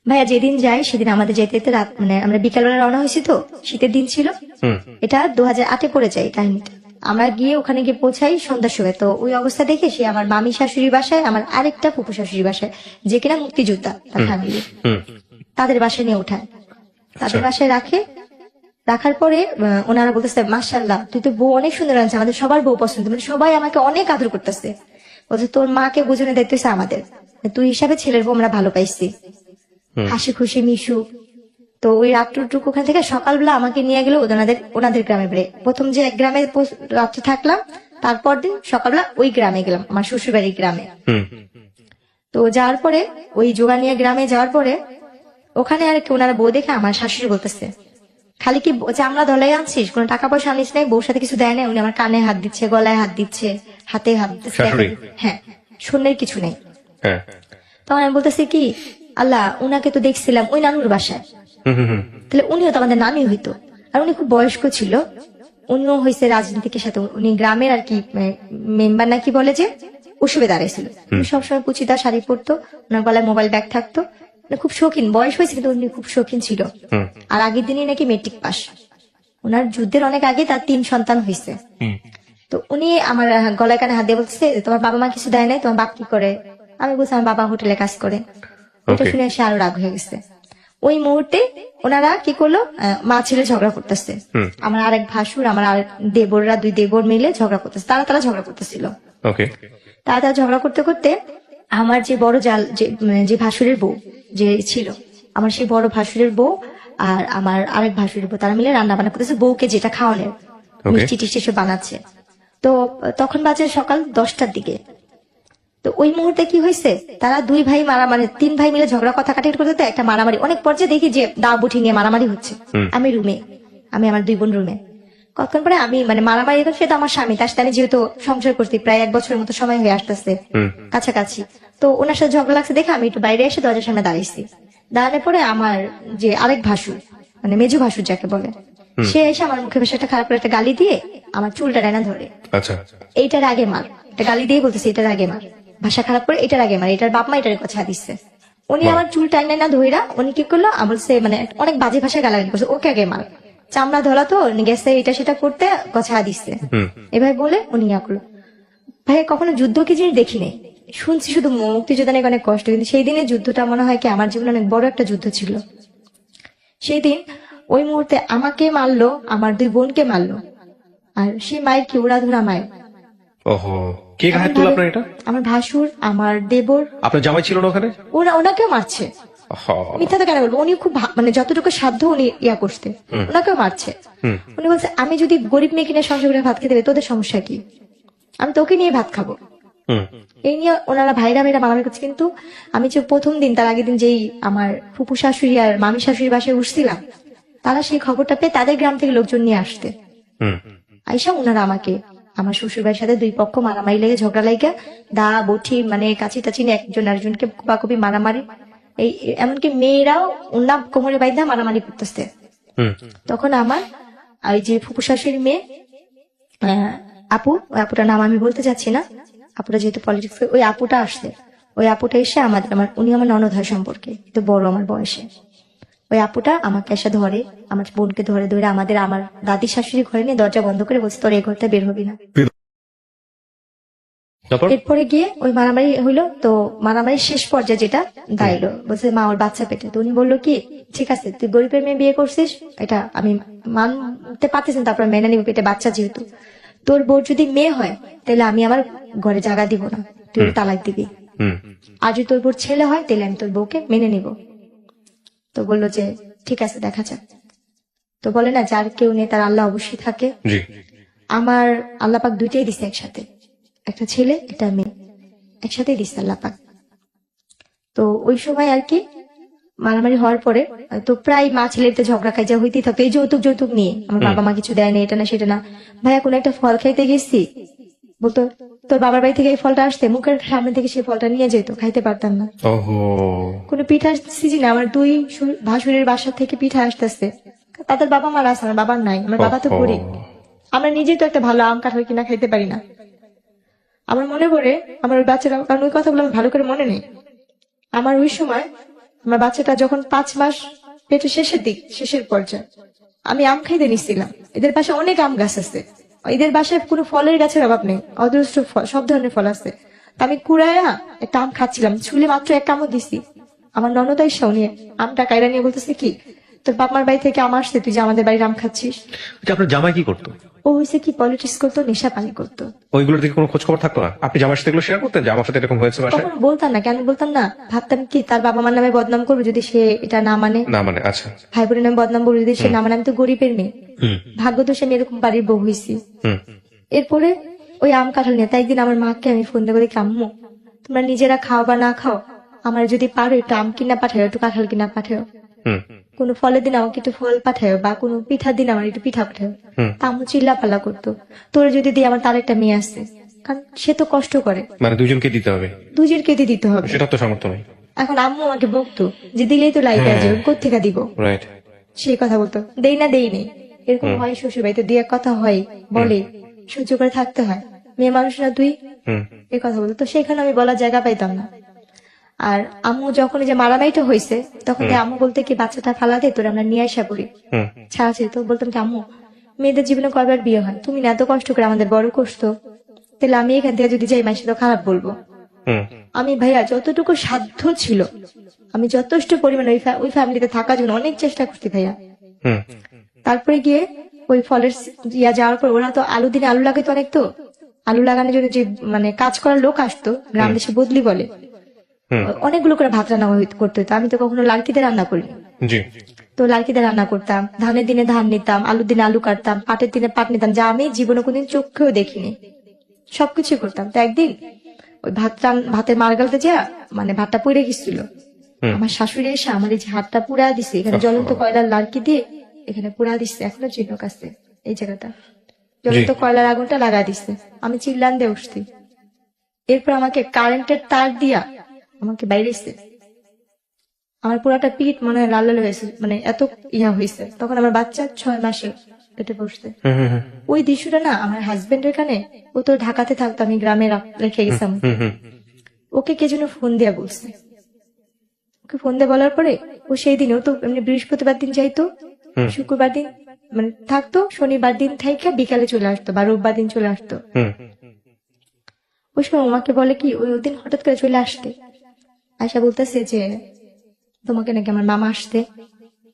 ভাইয়া যেদিন যাই সেদিন আমাদের যেতে যেতে রাত মানে আমরা বিকালবেলা রওনা হয়েছি, তো শীতের দিন ছিল,
হুম।
এটা 2008-এ পড়ে যায় কাহিনীটা। আমরা গিয়ে ওখানে গিয়ে পৌঁছাই সন্ধ্যার সময়। তো ওই অবস্থা দেখে সে আমার মামি শাশুড়ির বাসায়, আমার আরেকটা ফুপু শাশুড়ির বাসায়, যে কিনা মুক্তিযোদ্ধা তার ফ্যামিলি,
হুম।
তাদের বাসায় নিয়ে উঠায়, তাদের বাসায় রাখে। রাখার পরে ওনারা বলতেছে মাশাআল্লাহ তুই তো বউ অনেক সুন্দর আছে, আমাদের সবার বউ পছন্দ, মানে সবাই আমাকে অনেক আদর করতেছে। বলছে তোর মাকে বোঝানোর দায়িত্ব হচ্ছে আমাদের, তুই হিসাবে ছেলের বউ আমরা ভালো পাইছি, হাসি খুশি মিশুক। তো ওই রাত্রটুকু ওখান থেকে সকালবেলা আমাকে নিয়ে গেল ওনাদের গ্রামে বেড়ে। প্রথম যে এক গ্রামে রাত্রে থাকলাম, তারপর দিন সকালবেলা ওই গ্রামে গেলাম, আমার শ্বশুরবাড়ির গ্রামে।
হুম।
তো যাওয়ার পরে ওই জোগানিয়া গ্রামে যাওয়ার পরে ওখানে আর কি ওনারা বউ দেখে আমার শাশুড়ি বলতেছে খালি কি চামড়া দলাই আনছিস, কোনো টাকা পয়সা আনিস নাই, বউর সাথে কিছু দেয় না। উনি আমার কানে হাত দিচ্ছে, গলায় হাত দিচ্ছে, হাতে হাত দিচ্ছে।
শাশুড়ি?
হ্যাঁ, শূন্যের কিছু নেই।
হ্যাঁ।
তখন আমি বলতেছি কি আল্লাহ, উনাকে তো দেখছিলাম ওই নানুর বাসায়,
হুম। হুম। হুম।
তাহলে উনিও তো আমাদের নানি হইতো। আর উনি খুব বয়স্ক ছিল, উনিও হয়েছে রাজনীতিকের সাথে, উনি গ্রামের আর কি মেম্বার নাকি বলে যে উৎসবে দাঁড়াইছিল। উনি সবসময় পুচিদা শাড়ি পরতো, ওনার গলায় মোবাইল ব্যাগ থাকতো, মানে খুব শৌখিন, বয়স হয়েছে কিন্তু উনি খুব শৌখিন ছিল।
হুম।
আর আগের দিনই নাকি মেট্রিক পাস, ওনার যুদ্ধের অনেক আগে তার 3 সন্তান হয়েছে।
হুম।
তো উনি আমার গলায় কানে হাত দিয়ে বলছে তোমার বাবা মা কিছু দেয় নাই, তোমার বাপ কি করে? আমি বলছি আমার বাবা হোটেলে কাজ করে। এটা
Okay.
শুনে সে আরো রাগ হয়ে গেছে। ওই মুহূর্তে ওনারা কি করলো, মা ছেলে ঝগড়া করতেছে। আমার আরেক ভাসুর, আমার আরেক দেবররা, 2 দেবর মিলে ঝগড়া করতেছে, তারা ঝগড়া করতেছিল।
ওকে।
তারা ঝগড়া করতে করতে আমার যে বড় জাল যে ভাসুরের বউ যে ছিল, আমার সেই বড় ভাসুরের বউ আর আমার আরেক ভাসুরের বউ, তারা মিলে রান্না বান্না করতেছে, বউকে যেটা খাওয়ানোর মিষ্টি টিষ্টি সব বানাচ্ছে। তো তখন বাজে সকাল 10টার দিকে। তো ওই মুহূর্তে কি হয়েছে, তারা 2 ভাই মারামারি, 3 ভাই মিলে ঝগড়া কথা কাটাকাটি করতে একটা মারামারি, অনেক পর্যায়ে দেখি যে দা বুঠি নিয়ে মারামারি হচ্ছে। আমি রুমে, আমি আমার 2 বোন রুমে। কতক্ষণ পরে আমি মানে মারামারি, সে তো আমার স্বামী, তার সাথে আমি যেহেতু সংসার করছি প্রায় 1 বছরের মতো সময় হয়ে আসতেছে কাছাকাছি, তো ওনার সাথে ঝগড়া লাগছে দেখে আমি একটু বাইরে এসে দরজার সামনে দাঁড়িয়েছি। দাঁড়ানোর পরে আমার যে আরেক ভাসুর, মানে মেজু ভাসুর যাকে বলে, সে এসে আমার মুখে বেশ একটা খারাপ করে একটা গালি দিয়ে আমার চুলটা ডাইনা ধরে।
আচ্ছা।
এইটার আগে মার, একটা গালি দিয়ে বলতেছে এটার আগে মার, ভাষা খারাপ করে এটার আগে মার, এটার বাপ মা এটার কথা দিচ্ছে। উনি আমার চুল টাইনা না ধইরা উনি কি করলো, বলছে মানে অনেক বাজে ভাষায় গালাগালি করছে, ওকে আগে মার, চামড়া ধরা তো গেছে এটা সেটা করতে কথা দিচ্ছে। এভাবে বলে উনি ইয়া করলো। ভাই কখনো যুদ্ধ কি জিনিস দেখি নাই, শুনছি শুধু মুক্তিযোদ্ধা নাকি অনেক কষ্ট, কিন্তু সেই দিনের যুদ্ধটা মনে হয় কি আমার জীবনে অনেক বড় একটা যুদ্ধ ছিল। সেই দিন ওই মুহূর্তে আমাকে মারলো, আমার 2 বোনকে মারলো, আর সেই মায়ের কি উড়াধুরা মায়ের।
ওহো, কে গায়ে তুল আপনার এটা?
আমার ভাসুর, আমার দেবর,
আপনার জামাই ছিল না ওখানে?
ওনাকেও মারছে। মিথ্যা তো কেন বলবো, উনি খুব মানে যতটুকু সাধ্য উনি ইয়া করতে, ওনাকেও মারছে। উনি বলছে আমি যদি গরিব মেয়ে কিনে সংসার করে ভাত খেতে হবে তোদের সমস্যা কি, আমি তোকে নিয়ে ভাত খাবো। এই নিয়ে ওনারা ভাইরা মারামারি করছে। কিন্তু আমি যে প্রথম দিন তার আগের দিন যেই আমার ফুপু শাশুড়ি আর মামি শাশুড়ির বাসায় উঠছিলাম, তারা সেই খবরটা পেয়ে তাদের গ্রাম থেকে লোকজন নিয়ে আসতে আইসা ওনারা আমাকে, আমার শ্বশুর বাড়ির সাথে 2 পক্ষ মারামারি লেগে ঝগড়া লাগে, দা বঠি মানে কাছি টাছি নিয়ে একজন আরেকজনকে কুপাকুপি মারামারি, এই এমনকি মেয়েরাও ওনার কোমরে বাইধা মারামারি করতেছে। তখন আমার ওই যে ফুপু শাশুড়ির মেয়ে আপু, ওই আপুটার নাম আমি বলতে চাচ্ছি না, আপুটা যেহেতু পলিটিক্স, ওই আপুটা আসছে। ওই আপুটা এসে উনি আমার ননদ হয় সম্পর্কে, একটু বড় আমার বয়সে। ওই আপুটা আমাকে এসে ধরে, আমার বোনকে ধরে ধরে আমার দাদি শাশুড়ি ঘরে নিয়ে দরজা বন্ধ করে বলছে তোর এই ঘরটা বের হবি না। এরপরে গিয়ে ওই মারামারি হইলো। তো মারামারির শেষ পর্যায়ে যেটা দাঁড়াইলো, বলছে মা ওর বাচ্চা পেটে। তো উনি বললো কি ঠিক আছে তুই গরিবের মেয়ে বিয়ে করছিস, এটা আমি মানতে পারতেছি না, তারপর মেনে নিবো, পেটে বাচ্চা যেহেতু। তোর বউ যদি মেয়ে হয় তাহলে আমি আমার ঘরে জায়গা দিব না, তুই তালাক দিবি। আর যদি তোর বউর ছেলে হয় তাহলে আমি তোর বউকে মেনে নিব। তো বললো যে ঠিক আছে দেখা যাক। তো বলে না যার কেউ নেই তার আল্লাহ অবশ্যই থাকে। আমার আল্লাহ পাক 2টাই দিছে একসাথে, একটা ছেলে একটা মেয়ে একসাথেই দিছে আল্লাহ পাক। তো ওই সময় আর কি মারামারি হওয়ার পরে তো প্রায় মা ছেলেতে ঝগড়া খাই যা হইতেই থাকতো এই যৌতুক নিয়ে। আমার বাবা মা কিছু দেয় না, এটা না সেটা না। ভাইয়া কোনো একটা ফল খাইতে গেছি, বলতো তোর বাবার বাড়ি থেকে এই ফলটা আসতে, মুখের সামনে থেকে সেই ফলটা নিয়ে যেত, খাইতে পারতাম না।
ওহো,
কোনো পিঠার সিজনে আমার দুই ভাসুরের বাসা থেকে পিঠা আসতেছে, তাদের বাবা মার আছে, আমার বাবার নাই। আমার বাবা তো
ওহো।
গরিব, আমরা নিজেই তো একটা ভালো আম কাঁঠাল কিনা খাইতে পারি না। আমার মনে পড়ে আমার ওই বাচ্চাটা, কারণ ওই কথাগুলো আমার ভালো করে মনে নেই। আমার ওই সময় আমার বাচ্চাটা যখন 5 মাস পেটের শেষের পর্যায়ে, আমি আম খাইতে নিচ্ছিলাম। এদের বাসায় অনেক আম গাছ আছে, এদের বাসায় কোনো ফলের গাছের অভাব নেই, অজস্র ফল, সব ধরনের ফল আছে। তা আমি কুড়াইয়া একটা আম খাচ্ছিলাম, ছুলে মাত্র এক কামড় দিছি। আমার ননদাই শুনিয়ে আমটা কাইরা নিয়ে বলতেছে কি, তোর বাপমার বাড়ি থেকে আম আসছে, তুই যে আমাদের বাড়ির আম খাচ্ছিস।
আচ্ছা, আপনার জামাই কি করতো?
ও হয়েছে কি, পলিটিক্স করতো, নেশা পানি করতো।
ওইগুলোর দিকে কোনো খোঁজ খবর থাকতো না? আপনি জামার সাথে এগুলো শেয়ার করতেন যে আমার সাথে এরকম হয়েছে বাসায়?
কখনো বলতাম না, কেন বলতাম না, ভাবতাম কি তার বাবা মার নামে বদনাম করবো যদি সে এটা না মানে,
না মানে, আচ্ছা।
ভাই বোনের নামে বদনাম করবো যদি সে না মানে। আমি তো গরিবের মেয়ে,
হুম
ভাগ্য তো সে আমি এরকম বাড়ির বউ হয়েছি।
হুম
এরপরে ওই আম কাঁঠাল নিয়ে, তাই একদিন আমার মাকে আমি ফোন দিয়ে বলি, আম্মু তোমরা নিজেরা খাও বা না খাও, আমার যদি পারো একটু আম কিনা পাঠাও, একটু কাঁঠাল কিনা পাঠাও,
হুম
কোনো ফলের দিন আমাকে একটু ফল পাঠাও, বা কোনো পিঠার দিন আমার একটু পিঠা পাঠাও।
হুম।
তা আম্মু চিল্লা পাল্লা করতো, তোরে যদি দিই, আমার তার একটা মেয়ে আছে, কারণ সে তো কষ্ট করে,
মানে দুজনকে দিতে হবে,
দুজের কেটে দিতে হবে।
সেটা তো সামর্থ্য নেই।
এখন আম্মু আমাকে বকতো যে দিলেই তো লাইট আসবে, কোথেকে দিব,
রাইট।
সেই কথা বলতো, দেই না দেই নেই, এরকম হয়। শ্বশুর বাড়িতে দিয়ে কথা হয়, বলে সহ্য করে থাকতে হয়, মেয়ে মানুষ না তুই,
হুম
এই কথা বলতো। তো সেখানে আমি বলার জায়গা পাইতাম না। আর আম্মু যখন এই যে মারামারিটা হয়েছে, তখন কি আম্মু বলতে কি বাচ্চাটা ফালা দে, তোর আমরা নিয়ে আসা করি,
হুম
ছাড়া তো বলতাম কি আম্মু মেয়েদের জীবনে কয়বার বিয়ে হয়, তুমি না এত কষ্ট করে আমাদের বড় করছো, তাহলে আমি এখান থেকে যদি যাই মাসে তো খারাপ বলবো।
হুম
আমি ভাইয়া যতটুকু সাধ্য ছিল, আমি যথেষ্ট পরিমাণে ওই ফ্যামিলিতে থাকার জন্য অনেক চেষ্টা করছি ভাইয়া।
হুম
তারপরে গিয়ে ওই ফলের ইয়া যাওয়ার পর, ওরা তো আলু দিনে আলু লাগাইতো অনেক, তো আলু লাগানোর জন্য যে মানে কাজ করার লোক আসতো, গ্রাম দেশে বদলি বলে,
হুম।
অনেকগুলো করে ভাত রান্না করতে হতো। আমি তো কখনো লাড়কিতে রান্না করিনি,
জি।
তো লাড়কিতে রান্না করতাম, ধানের দিনে ধান নিতাম, আলুর দিনে আলু কাটতাম, পাটের দিনে পাট নিতাম, যা আমি জীবনে কোনদিন চোখেও দেখিনি, সবকিছু করতাম। তো একদিন ওই ভাতের মারগালতে যা মানে ভাতটা পুড়ে গেছিল, আমার শাশুড়ি এসে আমার এই যে হাতটা পুড়া দিছে, এখানে জ্বলন্ত কয়লার লাড়কি দিয়ে এখানে পুড়া দিচ্ছে, এখনো চিহ্নক আছে এই জায়গাটা, জ্বলন্ত কয়লার আগুনটা লাগা দিচ্ছে। আমি চিল্লান দিয়ে উঠছি, এরপর আমাকে কারেন্টের তার দিয়া আমাকে বাইরেছে, আমার পুরাটা পিঠ মনে হয় লাল লাল হয়েছে, মানে এত ইয়া হয়েছে। তখন আমার বাচ্চা 6 মাসে পেটে বসছে।
হুম হুম
ওই দৃশ্যটা না আমার হাজবেন্ডের কানে, ও তো ঢাকাতে থাকতো, আমি গ্রামে রেখে গেছিলাম,
হুম হুম
ওকে কে যেন ফোন দিয়া বলছে। ওকে ফোন দিয়ে বলার পরে ও সেই দিন, ও তো এমনি বৃহস্পতিবার দিন যাইতো, শুক্রবার দিন মানে থাকতো, শনিবার দিন থেকে বিকালে চলে আসতো, বা রোববার দিন চলে আসতো।
হুম
ওই সময় আমাকে বলে কি, ওই দিন হঠাৎ করে চলে আসতে, আয়সা বলতেছে যে তোমাকে নাকি আমার মামা আসতে,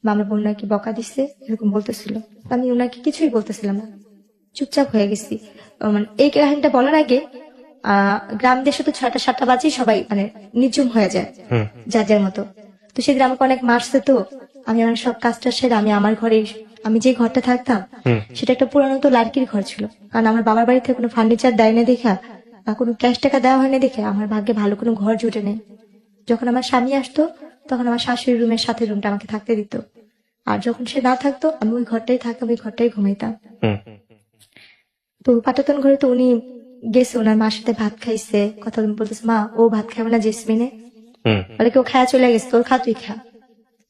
বা আমার বোন নাকি বকা দিচ্ছে, এরকম বলতেছিল। আমি ওনাকে কিছুই বলতেছিলাম না, চুপচাপ হয়ে গেছি। মানে এই কাহিনীটা বলার আগে গ্রাম দেশে তো 6টা-7টা বাজেই সবাই মানে নিঝুম হয়ে যায়, যার যার মতো। তো সেদিন আমাকে অনেক মারছে, তো আমি আমার সব কাজটা সেরে আমি আমার ঘরে, আমি যে ঘরটা থাকতাম সেটা একটা পুরানো তো লাড়কির ঘর ছিল, কারণ আমার বাবার বাড়িতে কোনো ফার্নিচার দেয় না দেখা, বা কোনো ক্যাশ টাকা দেওয়া হয়নি দেখে আমার ভাগ্যে ভালো কোনো ঘর জুটে নেই। যখন আমার স্বামী আসতো, তখন আমার শাশুড়ির রুমের সাথে রুমটা আমাকে থাকতে দিত, আর যখন সে না থাকতো আমি ওই ঘরটাই থাকতাম, ওই ঘরটাই ঘুমাইতাম।
হুম
তো পাটাতন ঘরে তো উনি গেছে, ওনার মার সাথে ভাত খাইছে, কথা বলতেছে, মা ও ভাত খাবে না জেসমিনে,
হুম।
বলে কেউ খায়া চলে গেছে, তোর খা, তুই খা।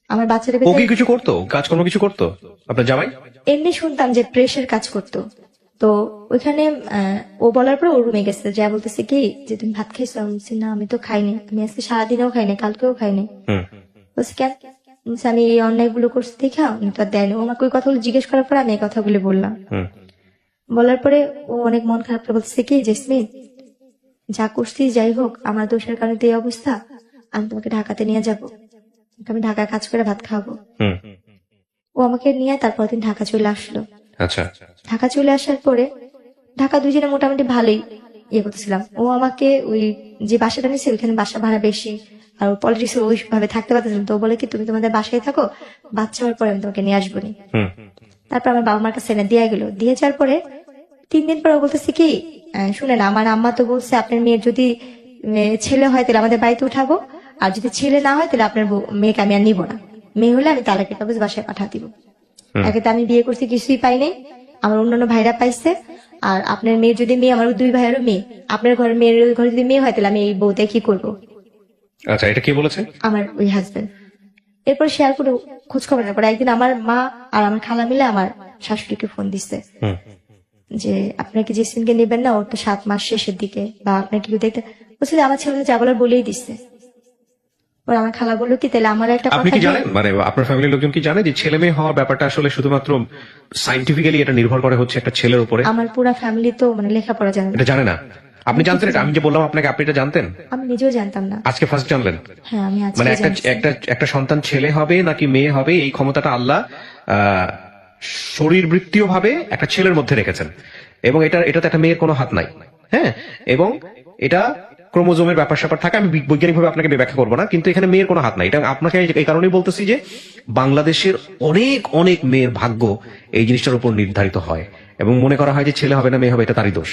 আমার বাচ্চাটা
ও কি কিছু করতো, কাজকর্ম কিছু করতো আপনার জামাই?
এমনি শুনতাম যে প্রেসের কাজ করতো। তো ওইখানে ও বলার পর ও রুমে গেছে, যা বলতেছে কি যে তুমি ভাত খাইছো, আমি বলছি না আমি তো খাইনি, আমি আজকে সারাদিনেও খাইনি, কালকেও খাইনি।
হুম
বলছি কেন, বলছে আমি এই অন্যায় গুলো করছি দেখা উনি তো আর দেয়নি। ও আমাকে ওই কথাগুলো জিজ্ঞেস করার পর আমি এই কথাগুলো বললাম।
হুম
বলার পরে ও অনেক মন খারাপ করে বলছে কি, জেসমিন যা করছিস যাই হোক, আমার দোষের কারণে তো এই অবস্থা, আমি তোমাকে ঢাকাতে নিয়ে যাবো, আমি ঢাকায় কাজ করে ভাত খাবো।
হুম।
ও আমাকে নিয়ে তারপর দিন ঢাকা চলে আসলো।
আচ্ছা।
ঢাকা চলে আসার পরে ঢাকা দুজনে মোটামুটি ভালোই ইয়ে করতেছিলাম। ও আমাকে ওই যে বাসাটা নিচ্ছে ওইখানে বাসা ভাড়া বেশি, আর পলিটিক্স ওইভাবে থাকতে পারতেছিলাম। তো ও বলে কি তুমি তোমাদের বাসায় থাকো, বাচ্চা হওয়ার পরে আমি তোমাকে নিয়ে আসবো নি।
হুম
তারপর আমার বাবা মার কাছে এনে দিয়ে গেল, দিয়ে যাওয়ার পরে 3 দিন পর ও বলতেছে কি, শুনেন আমার আম্মা তো বলছে আপনার মেয়ের যদি ছেলে হয় তাহলে আমাদের বাড়িতে উঠাবো, আর যদি ছেলে না হয় তাহলে আপনার মেয়েকে আমি আর নিব না, মেয়ে হলে আমি তালাকের কাগজ বাসায় পাঠা দিব। একে তো আমি বিয়ে করছি কিছুই পাই নাই, আমার অন্যান্য ভাইরা পাইছে। আর আপনার মেয়ের যদি মেয়ে, আমার 2 ভাইয়েরও মেয়ে, আপনার ঘরের মেয়ের ঘরে যদি মেয়ে হয় তাহলে আমি এই বউতে কি করবো?
আচ্ছা, এটা কি বলেছে?
আমার ওই হাজবেন্ড। এরপর শেয়ার করে খোঁজ খবর নেওয়ার পর একদিন আমার মা আর আমার খালা মিলে আমার শাশুড়িকে ফোন দিচ্ছে
হুম।
যে আপনার কি জেসমিনকে নেবেন না, ওর তো 7 মাস শেষের দিকে, বা আপনার কি দেখতে বলছে যে আমার ছেলে যা বলার বলেই দিচ্ছে। ওর আমার খালা বললো কি তাহলে আমার একটা
আপনি
কথা
কি জানেন, মানে আপনার ফ্যামিলির লোকজন কি জানে যে ছেলে মেয়ে হওয়ার ব্যাপারটা আসলে শুধুমাত্র সাইন্টিফিক্যালি এটা নির্ভর করে হচ্ছে একটা ছেলের উপরে?
আমার পুরা ফ্যামিলি তো মানে লেখাপড়া জানে না।
এটা জানে না? আপনি জানতেন এটা? আমি যে বললাম আপনাকে, আপনি এটা জানতেন?
আমি নিজেও জানতাম না।
আজকে ফার্স্ট জানলেন?
হ্যাঁ, আমি আজকে
মানে
জানছি।
একটা সন্তান ছেলে হবে নাকি মেয়ে হবে এই ক্ষমতাটা আল্লাহ শরীরবৃত্তীয় ভাবে একটা ছেলের মধ্যে রেখেছেন, এবং এটাতে একটা মেয়ের কোনো হাত নাই। হ্যাঁ, এবং এটা ক্রোমোজোমের ব্যাপার স্যাপার থাকে, আমি বৈজ্ঞানিকভাবে আপনাকে ব্যাখ্যা করবো না, কিন্তু এখানে মেয়ের কোনো হাত নাই। এটা আপনাকে এই কারণেই বলতেছি যে বাংলাদেশের অনেক অনেক মেয়ের ভাগ্য এই জিনিসটার উপর নির্ধারিত হয়, এবং মনে করা হয় যে ছেলে হবে না মেয়ে হবে এটা তারই দোষ।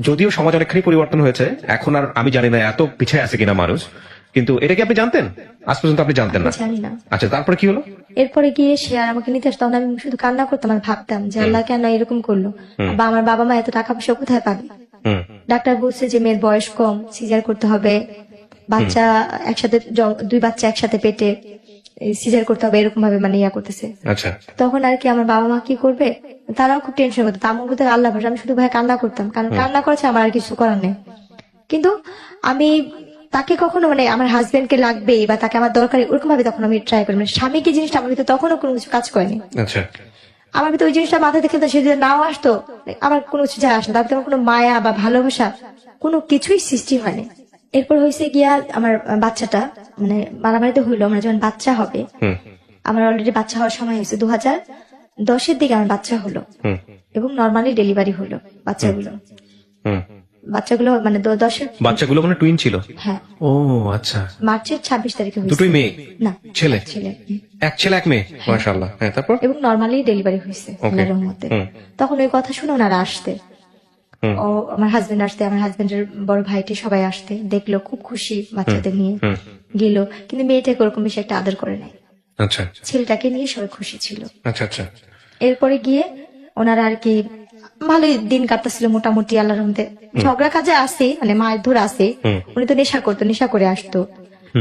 যদিও সমাজ অনেকখানি পরিবর্তন হয়েছে, এখন আর আমি জানি না এত পিছিয়ে আছে কিনা মানুষ, কিন্তু এটা কি আপনি জানতেন? আজ পর্যন্ত আপনি জানতেন না?
জানি না।
আচ্ছা, তারপরে কি হলো?
এরপরে গিয়ে সে আর আমাকে নিতে আসতো, তখন আমি শুধু কান্না করতাম আর ভাবতাম যে আল্লাহ কেন এরকম করলো, বা আমার বাবা মা এত টাকা পয়সা কোথায় পাবে?
হুম।
ডাক্তার বলছে যে মেয়ের বয়স কম, সিজার করতে হবে, বাচ্চা একসাথে 2 বাচ্চা একসাথে পেটে, সিজার করতে হবে, এরকম ভাবে মানে ইয়া করতেছে।
আচ্ছা।
তখন আর কি আমার বাবা মা কি করবে, তারাও খুব টেনশন করতো। আমার মধ্যে আল্লাহ ভরসা, আমি শুধু ভাই কান্না করতাম, কারণ কান্না করেছে আমার আর কিছু করার নেই। কিন্তু আমি তাকে কখনো মানে আমার হাজবেন্ডকে লাগবে বা তাকে আমার দরকার ওরকম ভাবে তখন আমি ট্রাই করি, মানে স্বামী কি জিনিসটা আমার ভিতরে তখনও কোনো কিছু কাজ করেনি।
আচ্ছা।
আমার ভিতরে ওই জিনিসটা মাথায় দেখে সে যদি নাও আসতো, আমার কোনো কিছু যায় আসতো, তার ভিতরে আমার কোনো মায়া বা ভালোবাসা কোনো কিছুই সৃষ্টি হয়নি। এরপর হয়েছে গিয়া আমার বাচ্চাটা মানে মারামারিতে হইলো, আমার যখন বাচ্চা হবে,
হুম।
আমার অলরেডি বাচ্চা হওয়ার সময় হয়েছে 2010-এর দিকে আমার বাচ্চা হলো,
হুম।
এবং নর্মালি ডেলিভারি হলো বাচ্চাগুলো।
হুম।
বাচ্চাগুলো মানে 10-এর,
বাচ্চাগুলো মানে টুইন ছিল?
হ্যাঁ,
ও আচ্ছা।
মার্চের 26 তারিখে হয়েছে।
দুটোই মেয়ে?
না,
ছেলে?
ছেলে।
এক ছেলে এক মেয়ে, মাশাআল্লাহ। হ্যাঁ, তারপর?
এবং নর্মালি ডেলিভারি হয়েছে
Okay.
আল্লাহর রহমতে।
হুম।
তখন ওই কথা শুনে ওনারা আসতে,
হুম।
ও আমার হাজবেন্ড আসতে, আমার হাজবেন্ডের বড় ভাইটি সবাই আসতে, দেখলো খুব খুশি বাচ্চাদের নিয়ে
হুম।
গেল, কিন্তু মেয়েটাকে ওরকম বেশি একটা আদর করে নাই,
আচ্ছা
ছেলেটাকে নিয়ে সবাই খুশি ছিল।
আচ্ছা আচ্ছা।
এরপরে গিয়ে ওনারা আর কি ভালোই দিন কাটতেছিল মোটামুটি আল্লাহর রহমতে। ঝগড়া কাজে আসে মানে মায়ের ধর আসে, উনি তো নেশা করতো, নেশা করে আসতো,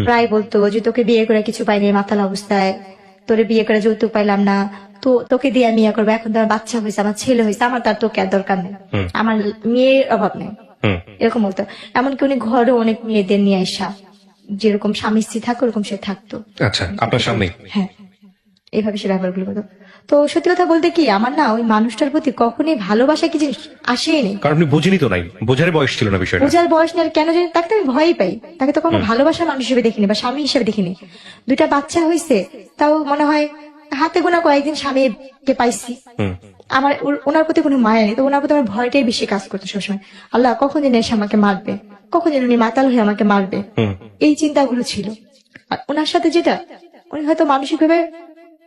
প্রায় বলতো যে তোকে বিয়ে করে কিছু পাইনি মাতাল অবস্থায়, তোরে বিয়ে করে যৌতুক পাইলাম না, তো তোকে দিয়ে আমি ইয়ে করবো, এখন তো আমার বাচ্চা হয়েছে, আমার ছেলে হয়েছে, আমার তার তোকে আর দরকার নেই, আমার মেয়ের অভাব নেই,
হুম।
এরকম বলতো। এমনকি উনি ঘরে অনেক মেয়েদের নিয়ে আসা, যেরকম স্বামী স্ত্রী থাকে ওরকম সে থাকতো।
আচ্ছা, আপনার সামনে?
হ্যাঁ, এইভাবে সে ব্যাপারগুলো করতো। তো সত্যি কথা বলতে কি, আমার না ওই মানুষটার প্রতি কখনোই ভালোবাসা কি জিনিস আসেনি,
কারণ আপনি বুঝিনি তো নাই, বোঝার বয়স ছিল না বিষয়টা।
বোঝার বয়স নেই। আর কেন জানি তাকে তো আমি ভয়ই পাই, তাকে তো কোনো ভালোবাসার মানুষ হিসেবে দেখিনি বা স্বামী হিসেবে দেখিনি। 2টা বাচ্চা হয়েছে, তাও মনে হয় হাতে গোনা কয়েকদিন স্বামীকে পাইছি।
হুম।
আমার ওনার প্রতি কোনো মায়া নেই, তো ওনার প্রতি আমার ভয়টাই বেশি কাজ করতো সবসময়। আল্লাহ কখন যেন এসে আমাকে মারবে, কখন যেন উনি মাতাল হয়ে আমাকে মারবে,
হুম।
এই চিন্তাগুলো ছিল। আর ওনার সাথে যেটা, উনি হয়তো মানসিক ভাবে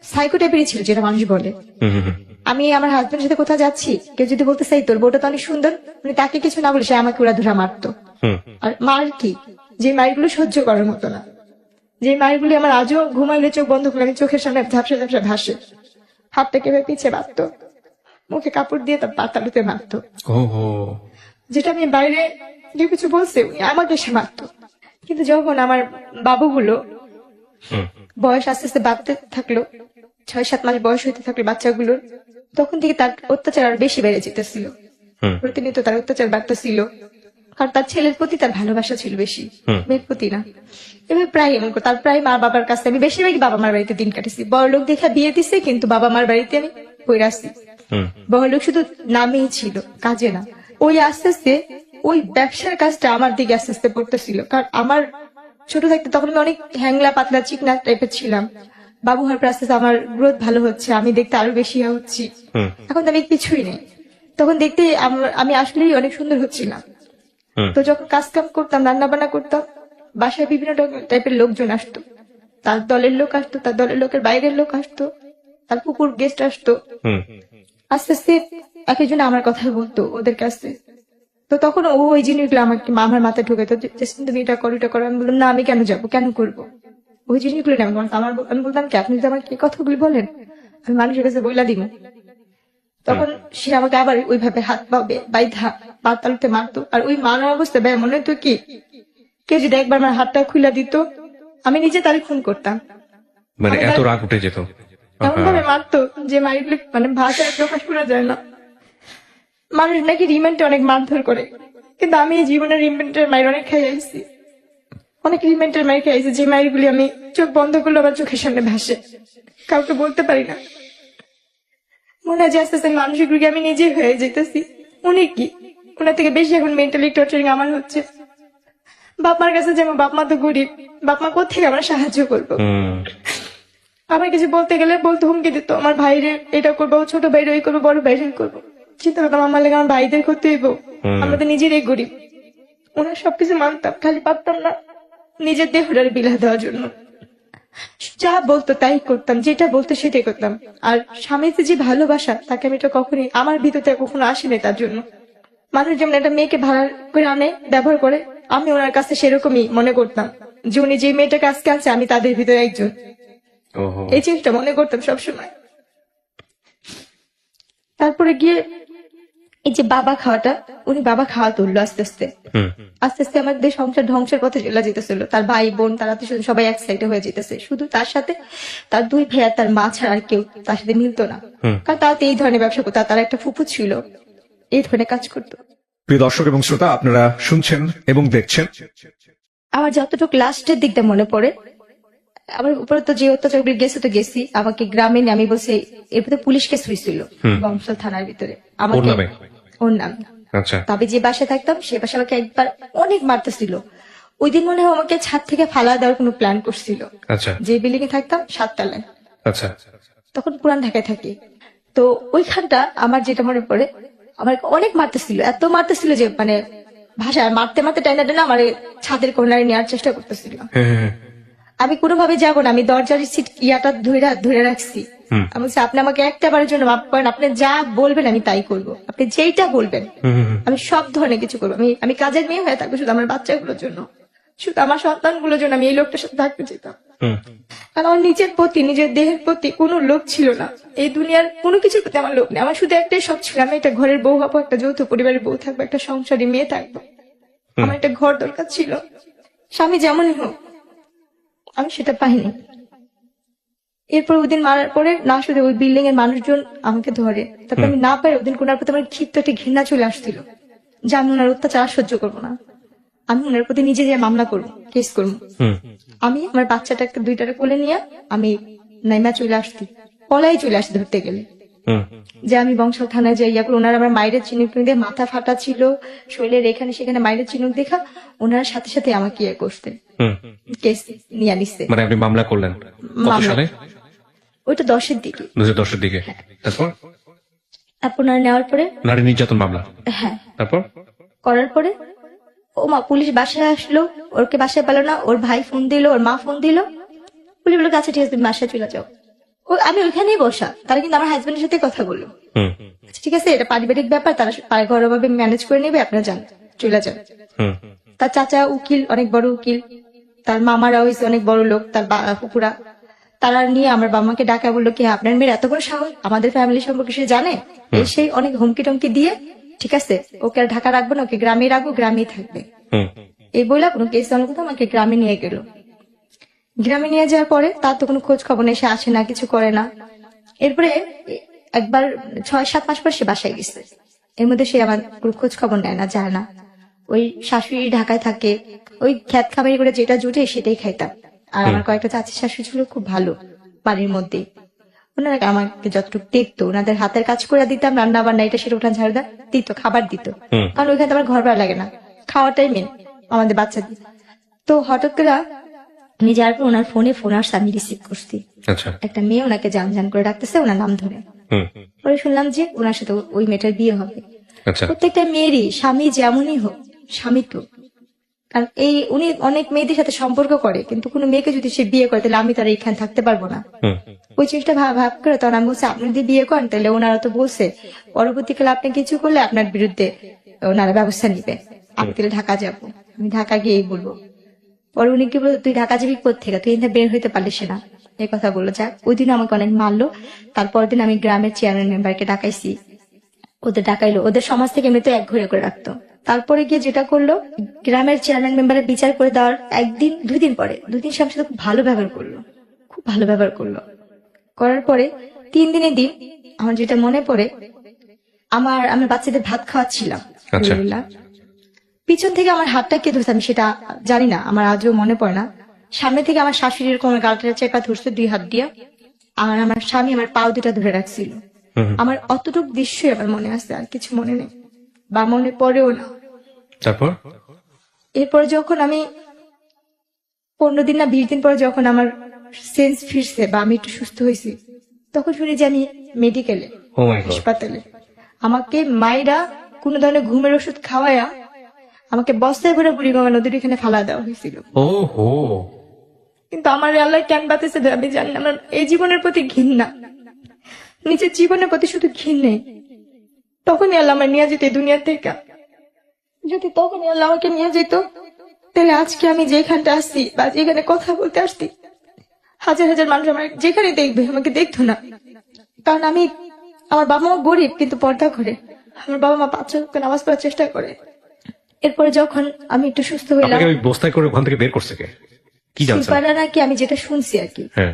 সাইকো টাইপেরই ছিল, যেটা মানুষ বলে।
হুম। হুম।
আমি আমার হাজবেন্ডের সাথে কোথাও যাচ্ছি, কেউ যদি বলতে চাই তোর বউটা তো অনেক সুন্দর, উনি তাকে কিছু না বলে সে আমাকে উড়া ধরা মারতো।
হুম।
আর মার কি, যে মারগুলো সহ্য করার মতো না, যে মারগুলি আমার আজও ঘুমাইলে চোখ বন্ধ করে আমি চোখের সামনে ঝাপসা ঝাপসা ভাসে, হাতটাকে এভাবে পিছিয়ে মারতো, মুখে কাপড় দিয়ে তার পাতালুতে মারতো,
ওহো।
যেটা আমি বাইরে কেউ কিছু বলছে উনি আমাকে সে মারতো। কিন্তু যখন আমার বাবুগুলো
হুম।
বয়স আস্তে আস্তে বাড়তে থাকলো, 6-7 মাস বয়স হইতে থাকলো বাচ্চাগুলোর, তখন থেকে তার অত্যাচার আরো বেশি বেড়ে যেতেছিল,
হুম।
প্রতিনিয়ত তার অত্যাচার বাড়তেছিল। কারণ তার ছেলের প্রতি তার ভালোবাসা ছিল বেশি, মেয়ের প্রতি না। এবার প্রায় এমন করতো। তার প্রায় মা বাবার কাছে আমি বেশিরভাগই বাবা মার বাড়িতে দিন কাটেছি। বড় লোক দেখা বিয়ে দিছে, কিন্তু বাবা মার বাড়িতে আমি পড়ে আসছি।
হুম।
বড় লোক শুধু নামেই ছিল, কাজে না। ওই আস্তে আস্তে ওই ব্যবসার কাজটা আমার দিকে আস্তে আস্তে পড়তেছিল। কারণ আমার ছোট থাকতে তখন আমি অনেক হ্যাংলা পাতলা চিকনা টাইপের ছিলাম। বাবু হওয়ার পর আস্তে আস্তে আমার গ্রোথ ভালো হচ্ছে, আমি দেখতে আরো বেশি হচ্ছি।
হুম।
এখন তো আমি কিছুই নেই, তখন দেখতে আমি আসলেই অনেক সুন্দর হচ্ছিলাম।
হুম।
তো যখন কাজ কাম করতাম, রান্না বান্না করতাম, বাসায় বিভিন্ন টাইপের লোকজন আসতো, তার দলের লোক আসতো, তার দলের লোকের বাইরের লোক আসতো, তার কুকুর গেস্ট আসতো।
হুম।
আস্তে আস্তে এক একজন আমার কথা বলতো ওদের কাছে। তো তখন ও ওই জিনিসগুলো আমাকে আমার মাথায় ঢুকে তো তুমি এটা করো এটা করো। আমি বললাম না আমি কেন যাবো, কেন করবো ওই জিনিসগুলো না। আমি বলতাম কি আপনি যদি আমাকে এই কথাগুলি বলেন আমি মানুষের কাছে বইলা দিব। তখন সে আমাকে আবার ওইভাবে হাত পা বাইধা পা তালুতে মারতো। আর ওই মারার অবস্থা মনে হতো কি কেউ যদি একবার আমার হাতটা খুলে দিত আমি নিজে তারে খুন করতাম।
মানে এত রাগ উঠে যেত?
এমন ভাবে মারতো যে মারলে মানে ভাষায় প্রকাশ করা যায় না। মানুষ নাকি রিমান্ডে অনেক মারধর করে, কিন্তু আমি এই জীবনের রিমান্ডের মায়ের অনেক খাই আইছি, অনেক রিমান্ডের মায়ের খাই আইছি যে মায়েরগুলি আমি চোখ বন্ধ করলে আমার চোখের সামনে ভাসে, কাউকে বলতে পারি না। মনে হয় যে আস্তে আস্তে মানসিক রোগী আমি নিজেই হয়ে যেতেছি। উনি কি ওনার থেকে বেশি এখন মেন্টালি টর্চারিং আমার হচ্ছে। বাপ মার কাছে যেমন বাপ মা তো গরিব, বাপ মা কোথেকে আমরা সাহায্য করবো। আমার কিছু বলতে গেলে বলতে হুমকি দিত আমার ভাইরে এটা করবো, ছোট ভাইরে ওই করবো, বড় ভাইরে করবো। চিন্তা করতাম আমার লেগে আমার ভাইদের করতে হইব, আমরা তো নিজেরাই গরিব। ওনার সবকিছু মানতাম, খালি পারতাম না নিজের দেহটার বিলা দেওয়ার জন্য। যা বলতো তাই করতাম, যেটা বলতো সেটাই করতাম। আর স্বামীতে যে ভালোবাসা তাকে আমি এটা কখনই আমার ভিতর থেকে কখনো আসেনি। তার জন্য মানুষ যেমন একটা মেয়েকে ভাড়া করে আনে ব্যবহার করে, আমি ওনার কাছে সেরকমই মনে করতাম যে উনি যে মেয়েটাকে আজকে আনছে আমি তাদের ভিতরে একজন। এই জিনিসটা মনে করতাম সবসময়। তারপরে গিয়ে এই যে বাবা খাওয়াটা, উনি বাবা খাওয়া তুললো আস্তে আস্তে আস্তে আস্তে আমাদের সংসার ধ্বংসের পথে চলে যেতেছিল। তার ভাই বোন তারা তো সবাই এক সাইডে হয়ে যেতেছে, শুধু তার সাথে তার দুই ভাই আর তার মা ছাড়া আর কেউ তার সাথে মিলতো না। কারণ তারা তো এই ধরনের ব্যবসা করতো, তার একটা ফুফু ছিল এই ধরনের কাজ করতো।
প্রিয় দর্শক এবং শ্রোতা, আপনারা শুনছেন এবং দেখছেন।
আমার যতটুকু লাস্টের দিকটা মনে পড়ে, আমার উপরে তো যে অত্যাচার গেছে তো গেছি, আমাকে গ্রামে নিয়ে আমি বলছি এরপরে পুলিশ কেস হয়েছিল বংশাল থানার ভিতরে আমাকে, ওর নাম।
আচ্ছা।
তবে যে বাসায় থাকতাম সে বাসায় আমাকে একবার অনেক মারতেছিল। ওই দিন মনে হয় আমাকে ছাদ থেকে ফালা দেওয়ার কোনো প্ল্যান করছিল।
আচ্ছা।
যে বিল্ডিং এ থাকতাম 7 তলায়,
আচ্ছা।
তখন পুরান ঢাকায় থাকি। তো ওইখানটা আমার যেটা মনে পড়ে, আমার অনেক মারতেছিল, এত মারতেছিল যে মানে ভাষা মারতে মারতে টাইনা টাইনা আমার ছাদের কর্নারে নেওয়ার চেষ্টা করতেছিল। আমি কোনোভাবে যাবো না, আমি দরজার সিট ইয়াটা ধরে রাখছি। আমি বলছি আপনি আমাকে একটা বারের জন্য মাফ করেন, আপনি যা বলবেন আমি তাই করবো, আপনি যেইটা বলবেন আমি সব ধরনের কিছু করবো। আমি কাজের মেয়ে হয়ে থাকবো শুধু আমার বাচ্চাগুলোর জন্য, শুধু আমার সন্তানগুলোর জন্য আমি এই লোকটার সাথে থাকতে চাইতাম। কারণ আমার নিজের প্রতি, নিজের দেহের প্রতি কোনো লোভ ছিল না, এই দুনিয়ার কোনো কিছুর প্রতি আমার লোভ নেই। আমার শুধু একটাই শখ ছিল, আমি একটা ঘরের বউ হবো, একটা যৌথ পরিবারের বউ থাকবো, একটা সংসারী মেয়ে থাকবো। আমার একটা ঘর দরকার ছিল, স্বামী যেমনই হোক, আমি সেটা পাইনি। এরপর ওই দিন মারার পরে না শুধু ওই বিল্ডিং এর মানুষজন আমাকে ধরে, তারপর আমি না পাই ওদিন কোনার প্রতি আমার ক্ষিপ্ত একটা ঘৃণা চলে আসছিল যে আমি ওনার অত্যাচার সহ্য করবো না, আমি ওনার প্রতি নিজে যে মামলা করবো, কেস করবো। আমি আমার বাচ্চাটাকে দুইটারে কোলে নিয়ে আমি নাইমা চলে আসছি, পলাই চলে আসছি ধরতে গেলে, যে আমি বংশাল থানায় যাই। ওনার আমার মায়ের চিনুক দিয়ে মাথা ফাটা ছিল, শরীরের এখানে সেখানে মায়ের চিনুক দেখা, ওনার সাথে সাথে আমাকে ইয়ে করতেন, কেস নিয়ে নিচ্ছে।
মানে আপনি মামলা করলেন কত সালে?
ওইটা 10-এর দিকে,
2010-এর দিকে। তারপর
আপনার নেওয়ার পরে
নারী নির্যাতন মামলা।
হ্যাঁ,
তারপর
করার পরে ও মা পুলিশ বাসায় আসলো, ওরকে বাসায় পেলো না, ওর ভাই ফোন দিল, ওর মা ফোন দিল, পুলিশ বললো আচ্ছা ঠিক আছে তুমি বাসায় চলে যাও। আমি ওইখানেই বসা, তারা কিন্তু আমার হাজবেন্ডের সাথে কথা বললো, আচ্ছা ঠিক আছে এটা পারিবারিক ব্যাপার, তারা ঘরোয়াভাবে ম্যানেজ করে নেবে, আপনারা যান চলে যান। তার চাচা উকিল, অনেক বড় উকিল, তার মামারা হয়েছে অনেক বড় লোক, তার পুকুরা, তারা নিয়ে আমার বাবাকে ডাকা বললো কি আপনার মেয়ের এত বড় সাহস, আমাদের ফ্যামিলি সম্পর্কে সে জানে, সেই অনেক হুমকি টমকি দিয়ে ঠিক আছে ওকে আর ঢাকা রাখবো না, ওকে গ্রামে রাখবো, গ্রামেই থাকবে এই বলে কোনো কেস অনুমতি আমাকে গ্রামে নিয়ে গেল। গ্রামে নিয়ে যাওয়ার পরে তার তো কোনো খোঁজ খবর নেই, সে আসে না, কিছু করে না। এরপরে একবার 6-7 মাস পর সে বাসায় গেছে, এর মধ্যে সে আমার কোনো খোঁজ খবর নেয় না, যায় না। ওই শাশুড়ি ঢাকায় থাকে, ওই খ্যাত খাবারি করে যেটা জুটে সেটাই খাইতাম। আর আমার কয়েকটা চাচি শাশুড়ি ছিল খুব ভালো বাড়ির মধ্যে, ওনারা আমাকে যতটুকু দেখতো, ওনাদের হাতের কাজ করে দিতাম, রান্না বান্না এটা সেটা উঠান ঝাড়ু দিত, খাবার দিত, কারণ ওইখানে আমার ঘর ভাড়া লাগে না, খাওয়াটাই মেন আমাদের বাচ্চাদের। তো হঠাৎ করে আমি যাওয়ার পর ওনার ফোন আসছে, আমি রিসিভ করছি। একটা মেয়ে ওনাকে জান করে ডাকতেছে ওনার নাম ধরে, পরে শুনলাম যে ওনার সাথে ওই মেয়েটার বিয়ে হবে। প্রত্যেকটা মেয়েরই স্বামী যেমনই হোক, স্বামী তো, কারণ উনি অনেক মেয়েদের সাথে সম্পর্ক করে, কিন্তু কোনো মেয়েকে যদি সে বিয়ে করে তাহলে আমি তার এখানে থাকতে পারবো না। ওই জিনিসটা ভাব করে তখন আমি বলছি আপনি যদি বিয়ে করেন তাহলে ওনারা তো বলছে পরবর্তীকালে আপনি কিছু করলে আপনার বিরুদ্ধে ওনারা ব্যবস্থা নিবে। আমি তাহলে ঢাকা যাব, আমি ঢাকা গিয়েই বলবো। পরে উনি কি বললো, তুই ঢাকা যাবি কোত্থেকে, তুই এখানে বের হইতে পারলিস না, এই কথা বললো। যাক, ওই দিন আমাকে অনেক মারলো। তারপর দিন আমি গ্রামের চেয়ারম্যান মেম্বারকে ডাকাইছি, ওদের ডাকাইলো, ওদের সমাজ থেকে এমনি তো এক ঘরে করে রাখতো। তারপরে গিয়ে যেটা করলো, গ্রামের চেয়ারম্যান মেম্বারের বিচার করে দেওয়ার একদিন 2 দিন পরে 2 দিন সে আমার সাথে খুব ভালো ব্যবহার করলো, খুব ভালো ব্যবহার করলো। করার পরে 3 দিনের দিন আমার যেটা মনে পড়ে, আমার বাচ্চাদের ভাত খাওয়াচ্ছিলাম,
আচ্ছা।
আলহামদুলিল্লাহ। পিছন থেকে আমার হাতটা কে ধরছে আমি সেটা জানি না, আমার আজও মনে পড়ে না। সামনে থেকে আমার শাশুড়ি এরকম আমার গালটা চেপা ধরছে 2 হাত দিয়া, আর আমার স্বামী আমার পাও 2টা ধরে রাখছিল। আমার অতটুক দৃশ্যই আমার মনে আছে, আর কিছু মনে নেই বা মনে পড়েও না।
তারপর
এরপরে যখন আমি 15 দিন না 20 দিন পরে যখন আমার সেন্স ফিরছে বা আমি একটু সুস্থ হয়েছি, তখন শুনি যে আমি মেডিকেলে,
ও মাই গড,
হাসপাতালে। আমাকে মায়েরা কোন ধরনের ঘুমের ওষুধ খাওয়ায়া আমাকে বস্তায় ভরে বুড়িগঙ্গা নদীর এখানে ফালা দেওয়া হয়েছিল।
ও হো,
কিন্তু আমার আল্লাহ কেন বাতেছে আমি জানি না। আমার এই জীবনের প্রতি ঘৃণা, নিজের জীবনের প্রতি শুধু ঘৃণে। তখনই আল্লাহ আমার নিয়ে যেত এই দুনিয়া থেকে। যদি তখনই আল্লাহ আমাকে নিয়ে যেত, তাহলে আজকে আমি যেখানটা আসছি বা যেখানে কথা বলতে আসছি, হাজার হাজার মানুষ আমার যেখানে দেখবে আমাকে দেখতো না। কারণ আমার বাবা মা গরিব কিন্তু পর্দা করে, আমার বাবা মা 5 ওয়াক্ত নামাজ পড়ার চেষ্টা করে। এরপরে যখন আমি একটু সুস্থ হইলাম,
আপনাকে ওই বস্তায় করে ওখান থেকে বের করছে কে, কি জানছেন?
সুপাররা নাকি, আমি যেটা শুনছি আর কি,
হ্যাঁ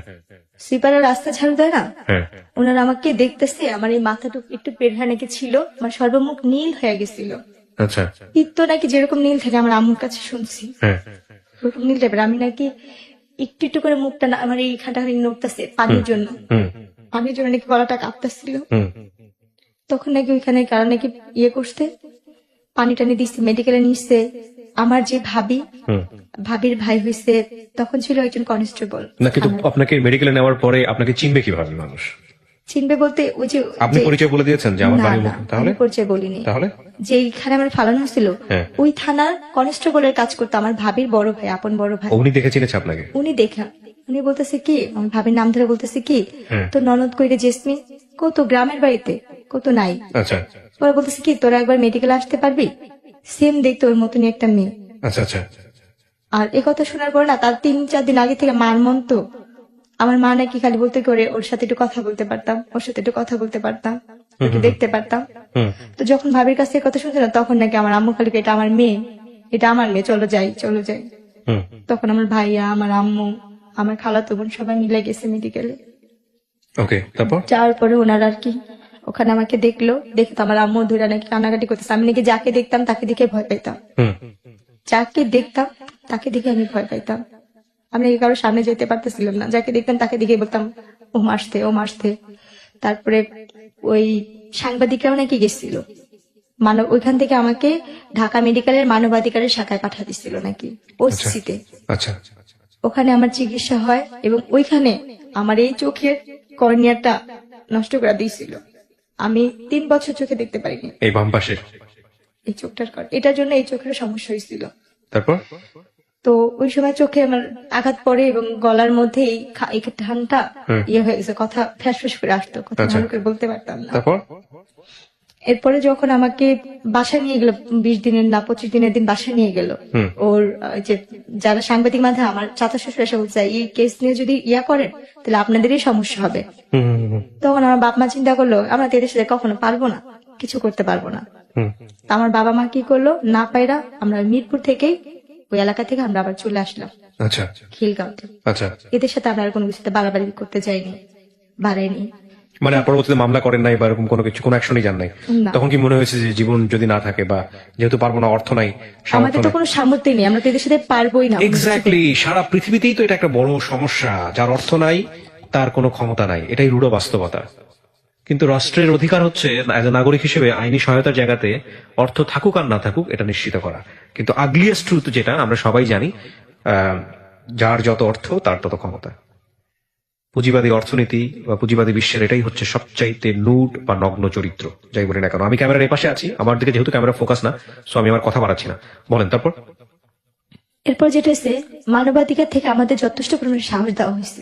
সুপাররা রাস্তা ঝাড়ু দেয় না,
হ্যাঁ,
ওনারা আমাকে দেখতেছে, আমার এই মাথাটুকু একটু পেড়হা নাকি ছিল, আমার সর্বমুখ নীল হয়ে গেছিল।
আচ্ছা,
পিত্ত নাকি যেরকম নীল থাকে, আমার আম্মুর কাছে শুনছি
হ্যাঁ,
ওরকম নীল টাইপের। আমি নাকি একটু একটু করে মুখটা আমার এই খাটা নড়তেছে পানির জন্য, পানির জন্য নাকি গলাটা কাঁপতেছিল। তখন নাকি ওইখানে কারণ নাকি করতে পানি টানি দিচ্ছে, মেডিকেলে নিচ্ছে। আমার যে ভাবির ভাই হয়েছে, তখন ছিল একজন কনস্টেবল।
না কিন্তু আপনাকে মেডিকেলে নেওয়ার পরে আপনাকে চিনবে কিভাবে মানুষ?
চিনবে বলতে ওই যে
আপনি পরিচয় বলে দিয়েছেন যে আমার
না,
বাড়ি
না,
তাহলে?
আমি পরিচয় বলিনি।
তাহলে
যেইখানে আমার ফালানো হয়েছিল
হ্যাঁ।
ওই থানার কনস্টেবলের কাজ করতো আমার ভাবির বড় ভাই, আপন বড় ভাই।
উনি দেখে চিনেছে আপনাকে?
উনি বলতেছে কি, আমার ভাবির নাম ধরে বলতেছে কি,
হ্যাঁ।
তো ননদ কইরে জেসমিন কত গ্রামের বাড়িতে কত নাই।
আচ্ছা
ওরা বলতেছে কি, তোরা একবার মেডিকেল আসতে পারবি, সেম দেখতে ওর মতনই একটা মেয়ে।
আচ্ছা আচ্ছা,
আর এ কথা শোনার পর না, তার 3-4 দিন আগে থেকে মার মন তো, আমার মা নাকি খালি বলতে করে ওর সাথে একটু কথা বলতে পারতাম, ওর সাথে একটু কথা বলতে পারতাম, একটু দেখতে পারতাম। তো যখন ভাবির কাছে কথা শুনছে না, তখন নাকি আমার আম্মু খালি এটা আমার মেয়ে, এটা আমার মেয়ে, চলো যাই চলো যাই। তখন আমার ভাইয়া, আমার আম্মু, আমার খালাতো বোন সবাই মিলে গেছে মেডিকেলে।
ওকে, তারপর?
যাওয়ার পরে ওনারা আর কি ওখানে আমাকে দেখলো, দেখে তো আমার আম্মু ধরে নাকি কান্নাকাটি করতেছে। আমি নাকি যাকে দেখতাম তাকে দেখে ভয় পাইতাম, যাকে দেখতাম তাকে দেখে আমি ভয় পাইতাম। আমি নাকি কারোর সামনে যেতে পারতেছিলাম না, যাকে দেখতাম তাকে দেখে বলতাম ও মারতে ও মারতে। তারপরে ওই সাংবাদিকরাও নাকি গেছিল ওইখান থেকে আমাকে ঢাকা মেডিকেলের মানবাধিকারের শাখায় পাঠা দিচ্ছিল নাকি ওসিতে।
আচ্ছা,
ওখানে আমার চিকিৎসা হয় এবং ওইখানে আমার এই চোখের কর্নিয়াটা নষ্ট করে দিয়েছিল। আমি 3 বছর চোখে দেখতে পারিনি,
এই বাম পাশে
এই চোখটার এটার জন্য এই চোখের সমস্যা হয়েছিল।
তারপর?
তো ওই সময় চোখে আমার আঘাত পড়ে এবং গলার মধ্যে এই ঠান্ডা হয়ে গেছে, কথা ফ্যাস ফ্যাস করে আসতো, কথা
আচ্ছা।
ভালো করে বলতে পারতাম না।
তারপর?
এরপরে যখন আমাকে বাসায় নিয়ে গেল, 20 দিনের না 25 দিনের দিন বাসায় নিয়ে গেল, ওর যে যারা সাংবাদিক মাধ্যমে আমার চাচা শ্বশুর এসে বলছে এই কেস নিয়ে যদি করেন তাহলে আপনাদেরই সমস্যা হবে। তখন আমার বাপ মা চিন্তা করলো আমরা তো এদের সাথে কখনো পারবো না, কিছু করতে পারবো না। আমার বাবা মা কি করলো, না পাইরা আমরা মিরপুর থেকেই ওই এলাকা থেকে আমরা আবার চলে আসলাম
আচ্ছা
খিলগাঁওতে।
আচ্ছা,
এদের সাথে আমরা আর কোনো কিছুতে বাড়াবাড়ি করতে যাইনি, বাড়াইনি।
মানে পরবর্তীতে মামলা করেন নাই বা এরকম কোনো কিছু, কোনো অ্যাকশনই যান নাই?
না।
তখন কি মনে হয়েছে যে জীবন যদি না থাকে বা যেহেতু পারবো না, অর্থ নাই,
আমাদের তো কোনো সামর্থ্য নেই, আমরা তো এদের সাথে পারবোই না।
এক্স্যাক্টলি, সারা পৃথিবীতেই তো এটা একটা বড় সমস্যা, যার অর্থ নাই তার কোনো ক্ষমতা নাই, এটাই রূঢ় বাস্তবতা। কিন্তু রাষ্ট্রের অধিকার হচ্ছে এজ এ নাগরিক হিসেবে আইনি সহায়তার জায়গাতে অর্থ থাকুক আর না থাকুক এটা নিশ্চিত করা। কিন্তু আগলিয়েস্ট ট্রুথ যেটা আমরা সবাই জানি, যার যত অর্থ তার তত ক্ষমতা। পুঁজিবাদী অর্থনীতি বা পুঁজিবাদী বিশ্বের এটাই হচ্ছে সবচাইতে নুড বা নগ্ন চরিত্র, যাই বলি না কেন। আমি ক্যামেরার এই পাশে আছি, আমার দিকে যেহেতু ক্যামেরা ফোকাস না, সো আমি আমার কথা বাড়াচ্ছি না, বলেন তারপর।
এরপর যেটা হচ্ছে, মানবাধিকার থেকে আমাদের যথেষ্ট পরিমাণে সাহস দেওয়া হয়েছে।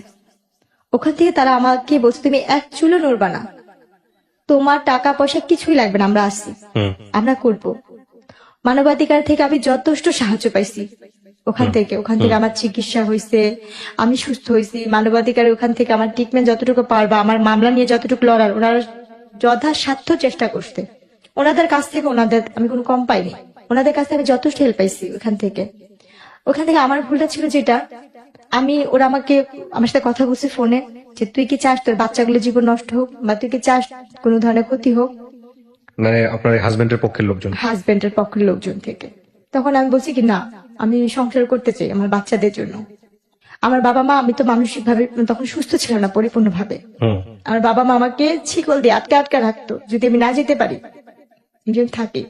ওখান থেকে তারা আমাকে বলছে তুমি এক চুলো নড়বা না, তোমার টাকা পয়সা কিছুই লাগবে না, আমরা আসছি, আমরা করবো। মানবাধিকার থেকে আমি যথেষ্ট সাহায্য পাইছি ওখান থেকে আমার চিকিৎসা হয়েছে, আমি সুস্থ হয়েছি। মানবাধিকার ওখান থেকে আমার ট্রিটমেন্ট যতটুকু পারবা, আমার মামলা নিয়ে যতটুকু লড়ার, ওনারা যথাসাধ্য চেষ্টা করতে। ওনাদের কাছ থেকে আমি কোনো কম পাইনি, ওনাদের কাছ থেকে আমি যথেষ্ট হেল্প পাইছি ওখান থেকে। আমার ভুলটা ছিল যেটা, ওরা আমার সাথে কথা বলছে ফোনে যে তুই কি চাস তোর বাচ্চাগুলো জীবন নষ্ট হোক, বা তুই কি চাস কোনো ধরনের ক্ষতি হোক,
মানে আপনার হাজবেন্ডের পক্ষের লোকজন?
হাজবেন্ডের পক্ষের লোকজন থেকে। তখন আমি বলছি কি না, আমি সংসার করতে চাই আমার বাচ্চাদের জন্য। আমার বাবা মা, আমি তো মানসিক ভাবে তখন সুস্থ ছিলাম না পরিপূর্ণ ভাবে। আমার বাবা মা আমাকে শিকল দিয়ে আটকে আটকে রাখতো, যদি আমি না যেতে পারি, যদি থাকি।